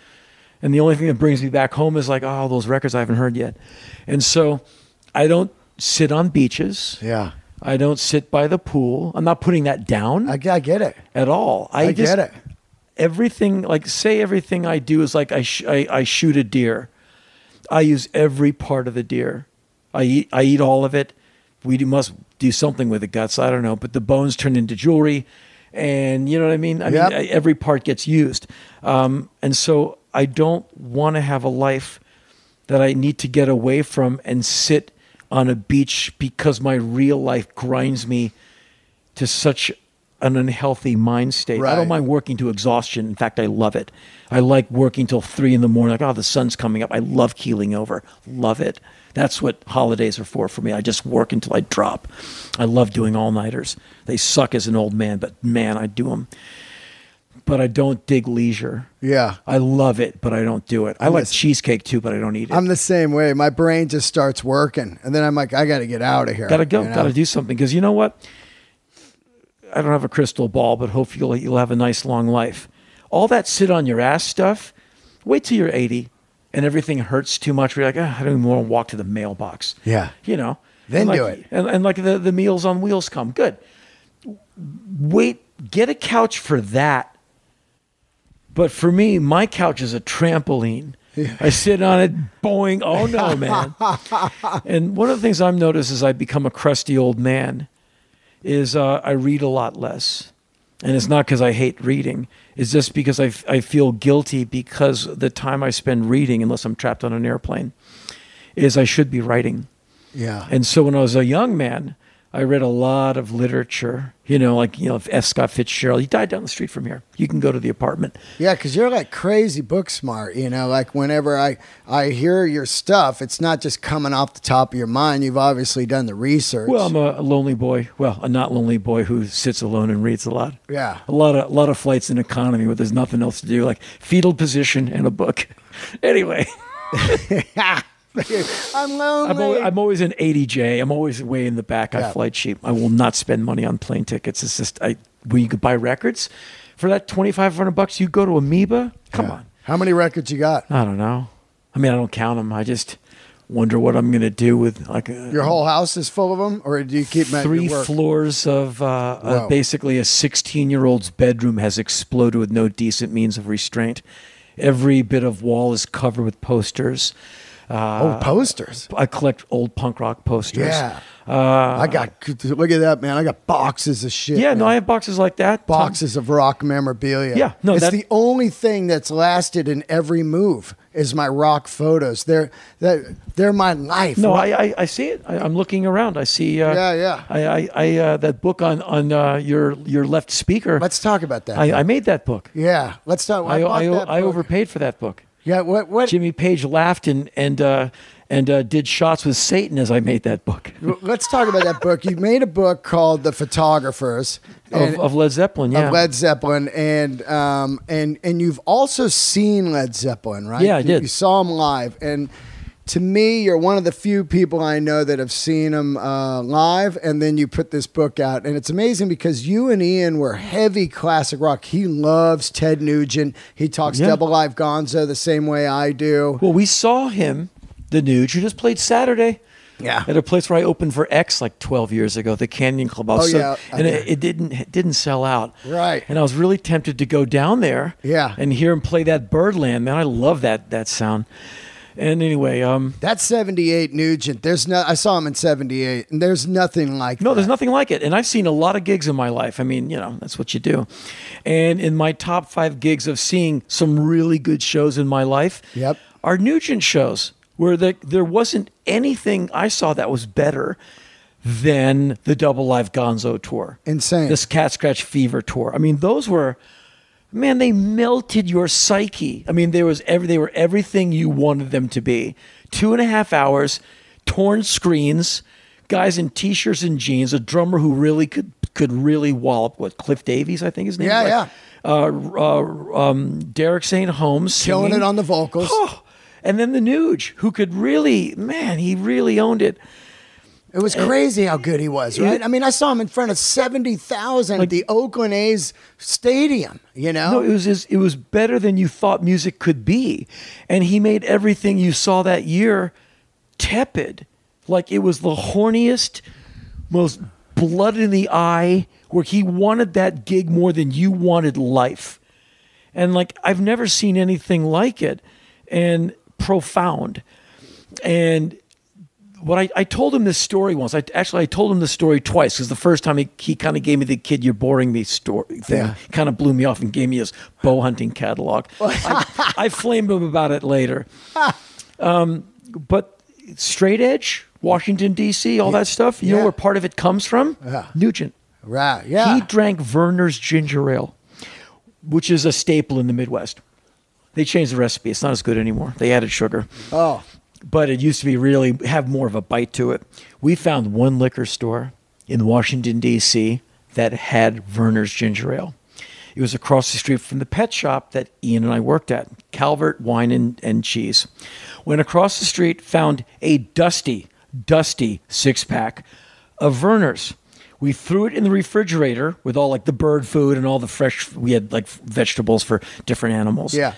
And the only thing that brings me back home is like, oh, those records I haven't heard yet. And so I don't sit on beaches. Yeah. I don't sit by the pool. I'm not putting that down. I get it. At all. I get it. Everything, like say everything I do is like I shoot a deer. I use every part of the deer. I eat all of it. We must do something with the guts. I don't know, but the bones turn into jewelry, and you know what I mean. I mean, every part gets used, and so I don't want to have a life that I need to get away from and sit on a beach because my real life grinds me to such an unhealthy mind state. Right. I don't mind working to exhaustion. In fact, I love it. I like working till 3 a.m. Like, oh, the sun's coming up. I love keeling over. Love it. That's what holidays are for me. I just work until I drop. I love doing all-nighters. They suck as an old man, but man, I do them. But I don't dig leisure. Yeah. I love it, but I don't do it. I like cheesecake too, but I don't eat it. I'm the same way. My brain just starts working, and then I'm like, I got to get out of here. Got to go. Got to do something. Because you know what? I don't have a crystal ball, but hopefully you'll have a nice long life. All that sit on your ass stuff, wait till you're 80 and everything hurts too much. You're like, I don't even want to walk to the mailbox. Yeah. You know. Then like, do it. And like the Meals on Wheels come. Good. Wait, get a couch for that. But for me, my couch is a trampoline. Yeah. I sit on it, boing. Oh, no, man. And one of the things I've noticed as I become a crusty old man is I read a lot less. And it's not because I hate reading. It's just because I feel guilty because the time I spend reading, unless I'm trapped on an airplane, is I should be writing. Yeah. And so when I was a young man, I read a lot of literature, like F. Scott Fitzgerald. He died down the street from here. You can go to the apartment. Yeah, because you're like crazy book smart, like whenever I hear your stuff, it's not just coming off the top of your mind. You've obviously done the research. Well, I'm a lonely boy. Well, a not lonely boy who sits alone and reads a lot. Yeah. A lot of flights in economy where there's nothing else to do, like fetal position and a book. Anyway. I'm lonely. I'm always an 80J. I'm always way in the back. I flight cheap. I will not spend money on plane tickets. It's just when you could buy records for that $2,500, you go to Amoeba. Come on. How many records you got? I don't know. I mean, I don't count them. I just wonder what I'm going to do with like your whole house is full of them, or do you keep them at your work? 3 floors of basically a 16-year-old's bedroom has exploded with no decent means of restraint. Every bit of wall is covered with posters. Posters. I collect old punk rock posters. Yeah. Look at that, man. I got boxes of shit. Yeah, man. No, I have boxes like that. Boxes of rock memorabilia. Yeah, no, it's the only thing that's lasted in every move is my rock photos. They're my life. No, I see it. I'm looking around. I see. I that book on your left speaker. Let's talk about that. I made that book. Yeah, let's talk. I overpaid for that book. Yeah, what? Jimmy Page laughed and did shots with Satan as I made that book. Let's talk about that book. You made a book called The Photographers of Led Zeppelin. Yeah, of Led Zeppelin, and you've also seen Led Zeppelin, right? Yeah, I did. You saw them live, and to me, you're one of the few people I know that have seen them live, and then you put this book out. And it's amazing because you and Ian were heavy classic rock. He loves Ted Nugent. He talks Double Live Gonzo the same way I do. Well, we saw him, the Nuge, who just played Saturday. Yeah. At a place where I opened for X like 12 years ago, the Canyon Club. And it didn't sell out. Right. And I was really tempted to go down there. Yeah. And hear him play that Birdland. Man, I love that sound. And anyway, That's 78 Nugent. I saw him in 78, and there's nothing like that. no, there's nothing like it. And I've seen a lot of gigs in my life. I mean, that's what you do. And in my top 5 gigs of seeing some really good shows in my life, Yep. are Nugent shows where there wasn't anything I saw that was better than the Double Live Gonzo tour. Insane. This Cat Scratch Fever tour. I mean, those were, man, they melted your psyche. I mean, they were everything you wanted them to be. 2.5 hours, torn screens, guys in t-shirts and jeans, a drummer who really could really wallop. What, Cliff Davies, I think his name. Yeah, Derek St. Holmes Killing singing. it on the vocals. Oh, and then the Nuge, who could really, man, he really owned it. It was crazy how good he was, right? I mean, I saw him in front of 70,000 at the Oakland A's stadium, No, it was better than you thought music could be. And he made everything you saw that year tepid. Like it was the horniest, most blood in the eye, where he wanted that gig more than you wanted life. And like, I've never seen anything like it. And profound. And what I told him this story once. I told him this story twice, because the first time he kind of gave me the "kid, you're boring me" story thing. Yeah. Kind of blew me off and gave me his bow hunting catalog. I flamed him about it later. But straight edge, Washington D.C., all that stuff. You know where part of it comes from? Yeah. Nugent. Right. Yeah. He drank Werner's ginger ale, which is a staple in the Midwest. They changed the recipe. It's not as good anymore. They added sugar. Oh. But it used to be really have more of a bite to it. We found one liquor store in Washington, D.C. that had Werner's ginger ale. It was across the street from the pet shop that Ian and I worked at, Calvert Wine and Cheese. Went across the street, found a dusty 6-pack of Werner's. We threw it in the refrigerator with all like the bird food and all the fresh, we had like vegetables for different animals. Yeah.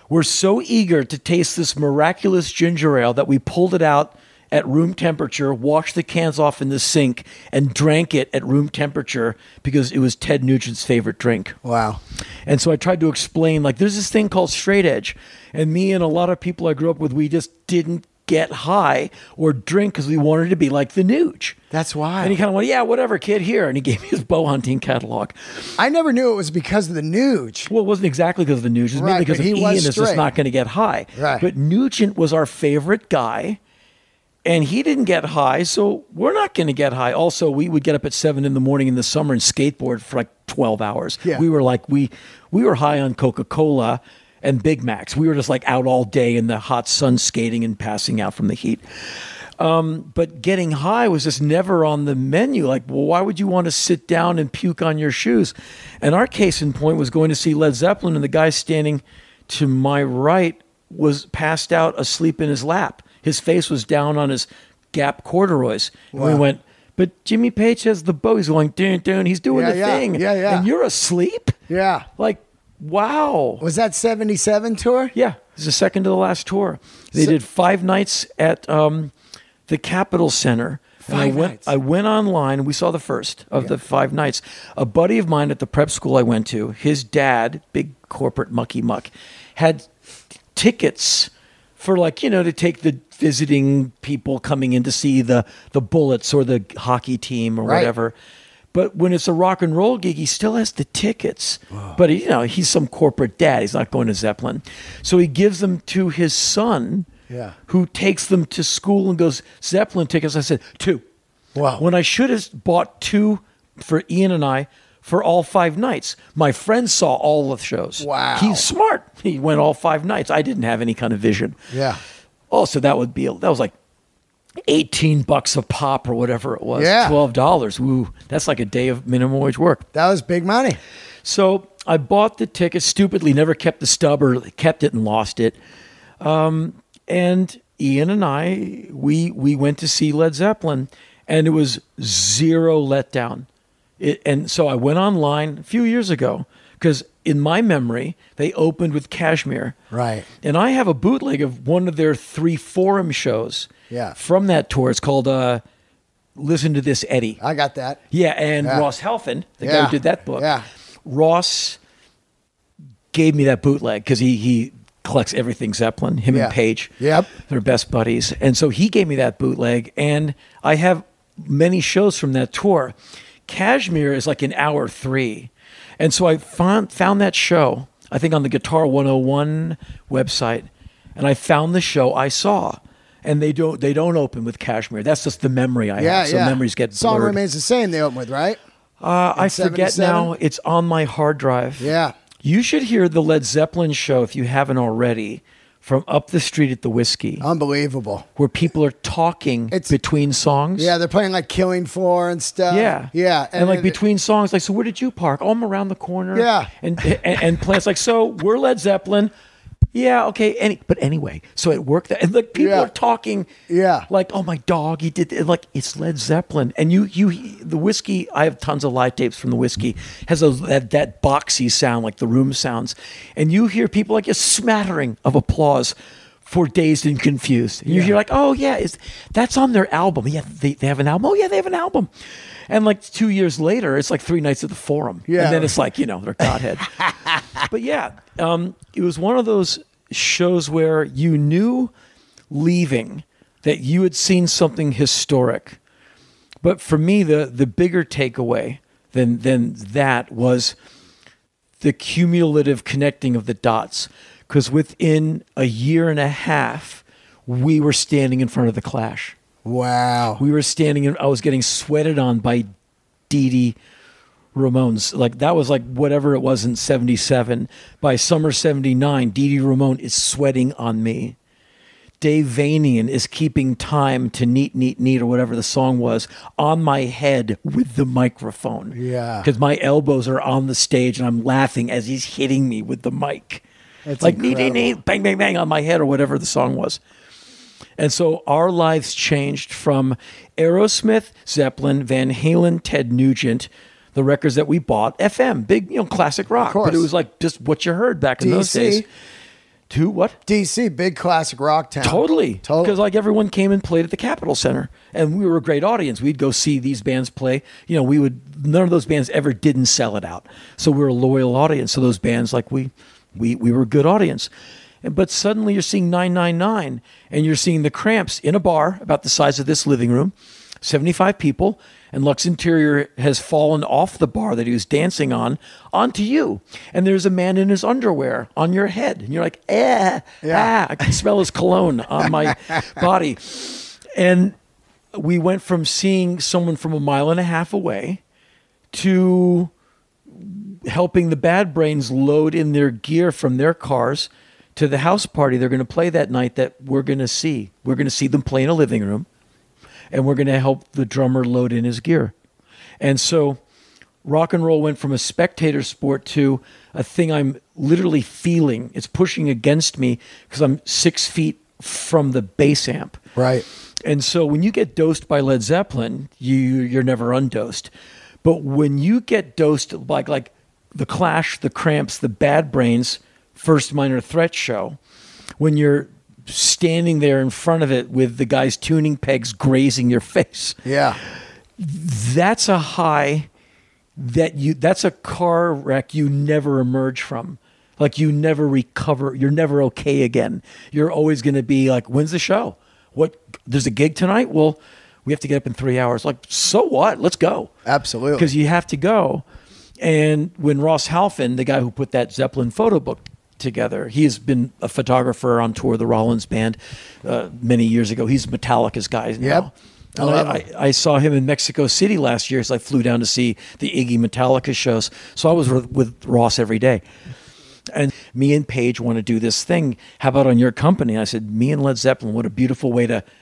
We're so eager to taste this miraculous ginger ale that we pulled it out at room temperature, washed the cans off in the sink, and drank it at room temperature because it was Ted Nugent's favorite drink. Wow. And so I tried to explain, like, there's this thing called straight edge. And me and a lot of people I grew up with, we just didn't get high or drink because we wanted to be like the Nuge. That's why. And he kind of went, yeah, whatever, kid, here. And he gave me his bow hunting catalog. I never knew it was because of the Nuge. Well, it wasn't exactly because of the Nuge. It was mainly because of Ian is just not going to get high. Right. But Nugent was our favorite guy, and he didn't get high, so we're not going to get high. Also, we would get up at 7 in the morning in the summer and skateboard for like 12 hours. Yeah. We were like, we were high on Coca-Cola and Big Macs. We were just like out all day in the hot sun skating and passing out from the heat. But getting high was just never on the menu. Like, well, why would you want to sit down and puke on your shoes? And our case in point was going to see Led Zeppelin, and the guy standing to my right was passed out asleep in his lap. His face was down on his Gap corduroys. And we went, but Jimmy Page has the bow. He's going, dun, dun. He's doing the thing. Yeah. And you're asleep? Yeah. Like, wow. Was that 77 tour? Yeah. It was the second to the last tour. They did 5 nights at the Capitol Center. And I went online, and we saw the first of the 5 nights. A buddy of mine at the prep school I went to, his dad, big corporate mucky muck, had tickets for, like, to take the visiting people coming in to see the Bullets or the hockey team or whatever. But when it's a rock and roll gig, he still has the tickets. Wow. But he's some corporate dad. He's not going to Zeppelin. So he gives them to his son, who takes them to school and goes, Zeppelin tickets. I said, 2. Wow. When I should have bought 2 for Ian and I for all 5 nights. My friend saw all the shows. Wow. He's smart. He went all 5 nights. I didn't have any kind of vision. Yeah. Also, that was like $18 a pop or whatever it was. Yeah. $12. Woo. That's like a day of minimum wage work. That was big money. So I bought the ticket stupidly, never kept the stub or kept it and lost it. And Ian and I, we went to see Led Zeppelin, and it was zero letdown. And so I went online a few years ago, because in my memory, they opened with Kashmir. Right. And I have a bootleg of one of their 3 Forum shows from that tour. It's called Listen to This, Eddie. I got that. Yeah, and Ross Halfin, the guy who did that book. Yeah. Ross gave me that bootleg because he collects everything Zeppelin, him and Page. Yep. They're best buddies. And so he gave me that bootleg, and I have many shows from that tour. Kashmir is like in hour 3. And so I found that show, I think on the Guitar 101 website, and I found the show I saw. And they don't open with Kashmir. That's just the memory I have. So memories get blurred. Song remains the same they open with, right? I forget now. It's on my hard drive. Yeah. You should hear the Led Zeppelin show, if you haven't already, from up the street at the Whiskey. Unbelievable. Where people are talking between songs. Yeah, they're playing like Killing Floor and stuff. Yeah. Yeah. And like between songs, like, so where did you park? Oh, I'm around the corner. Yeah. And plants like, so we're Led Zeppelin. Yeah, okay. But anyway, so it worked. And like people are talking. Yeah. Like, oh, my dog, he did like it's Led Zeppelin. And the Whiskey, I have tons of live tapes from the Whiskey, has that boxy sound like the Room sounds. And you hear people like a smattering of applause for Dazed and Confused. And you hear like, oh yeah, that's on their album. Yeah, they have an album. Oh yeah, they have an album. And like 2 years later, it's like 3 nights at the Forum. Yeah. And then it's like, they're Godhead. But yeah, it was one of those shows where you knew leaving that you had seen something historic. But for me, the bigger takeaway than that was the cumulative connecting of the dots. Because within a year and a half, we were standing in front of the Clash. Wow. We were standing I was getting sweated on by Dee Dee Ramones. Like that was like whatever it was in 77. By summer 79, Dee Dee Ramone is sweating on me. Dave Vanian is keeping time to Neat, Neat, Neat, or whatever the song was, on my head with the microphone. Yeah. Because my elbows are on the stage and I'm laughing as he's hitting me with the mic. That's like incredible. Neat, Neat, Neat, bang, bang, bang on my head or whatever the song was. And so our lives changed from Aerosmith, Zeppelin, Van Halen, Ted Nugent, the records that we bought, FM, big, classic rock. But it was like just what you heard back in those days. To what? DC, big classic rock town. Totally. Because like everyone came and played at the Capitol Center. And we were a great audience. We'd go see these bands play. None of those bands ever didn't sell it out. So we were a loyal audience. So those bands, like we were a good audience. But suddenly you're seeing 999 and you're seeing the Cramps in a bar about the size of this living room, 75 people, and Lux Interior has fallen off the bar that he was dancing on onto you. And there's a man in his underwear on your head. And you're like, I can smell his cologne on my body. And we went from seeing someone from a mile and a half away to helping the Bad Brains load in their gear from their cars to the house party they're going to play that night that we're going to see. We're going to see them play in a living room, and we're going to help the drummer load in his gear. And so rock and roll went from a spectator sport to a thing I'm literally feeling. It's pushing against me because I'm 6 feet from the bass amp. Right. And so when you get dosed by Led Zeppelin, you're never undosed. But when you get dosed like the Clash, the Cramps, the Bad Brains, First Minor Threat show, when you're standing there in front of it with the guy's tuning pegs grazing your face. Yeah. That's a high that's a car wreck you never emerge from. Like you never recover. You're never okay again. You're always going to be like, when's the show? There's a gig tonight? Well, we have to get up in 3 hours. Like, so what? Let's go. Absolutely. Because you have to go. And when Ross Halfin, the guy who put that Zeppelin photo book together, he has been a photographer on tour of the Rollins band many years ago. He's Metallica's guy now. Yep. I saw him in Mexico City last year as I flew down to see the Iggy Metallica shows. So I was with Ross every day. And me and Paige want to do this thing. How about on your company? I said, me and Led Zeppelin, what a beautiful way to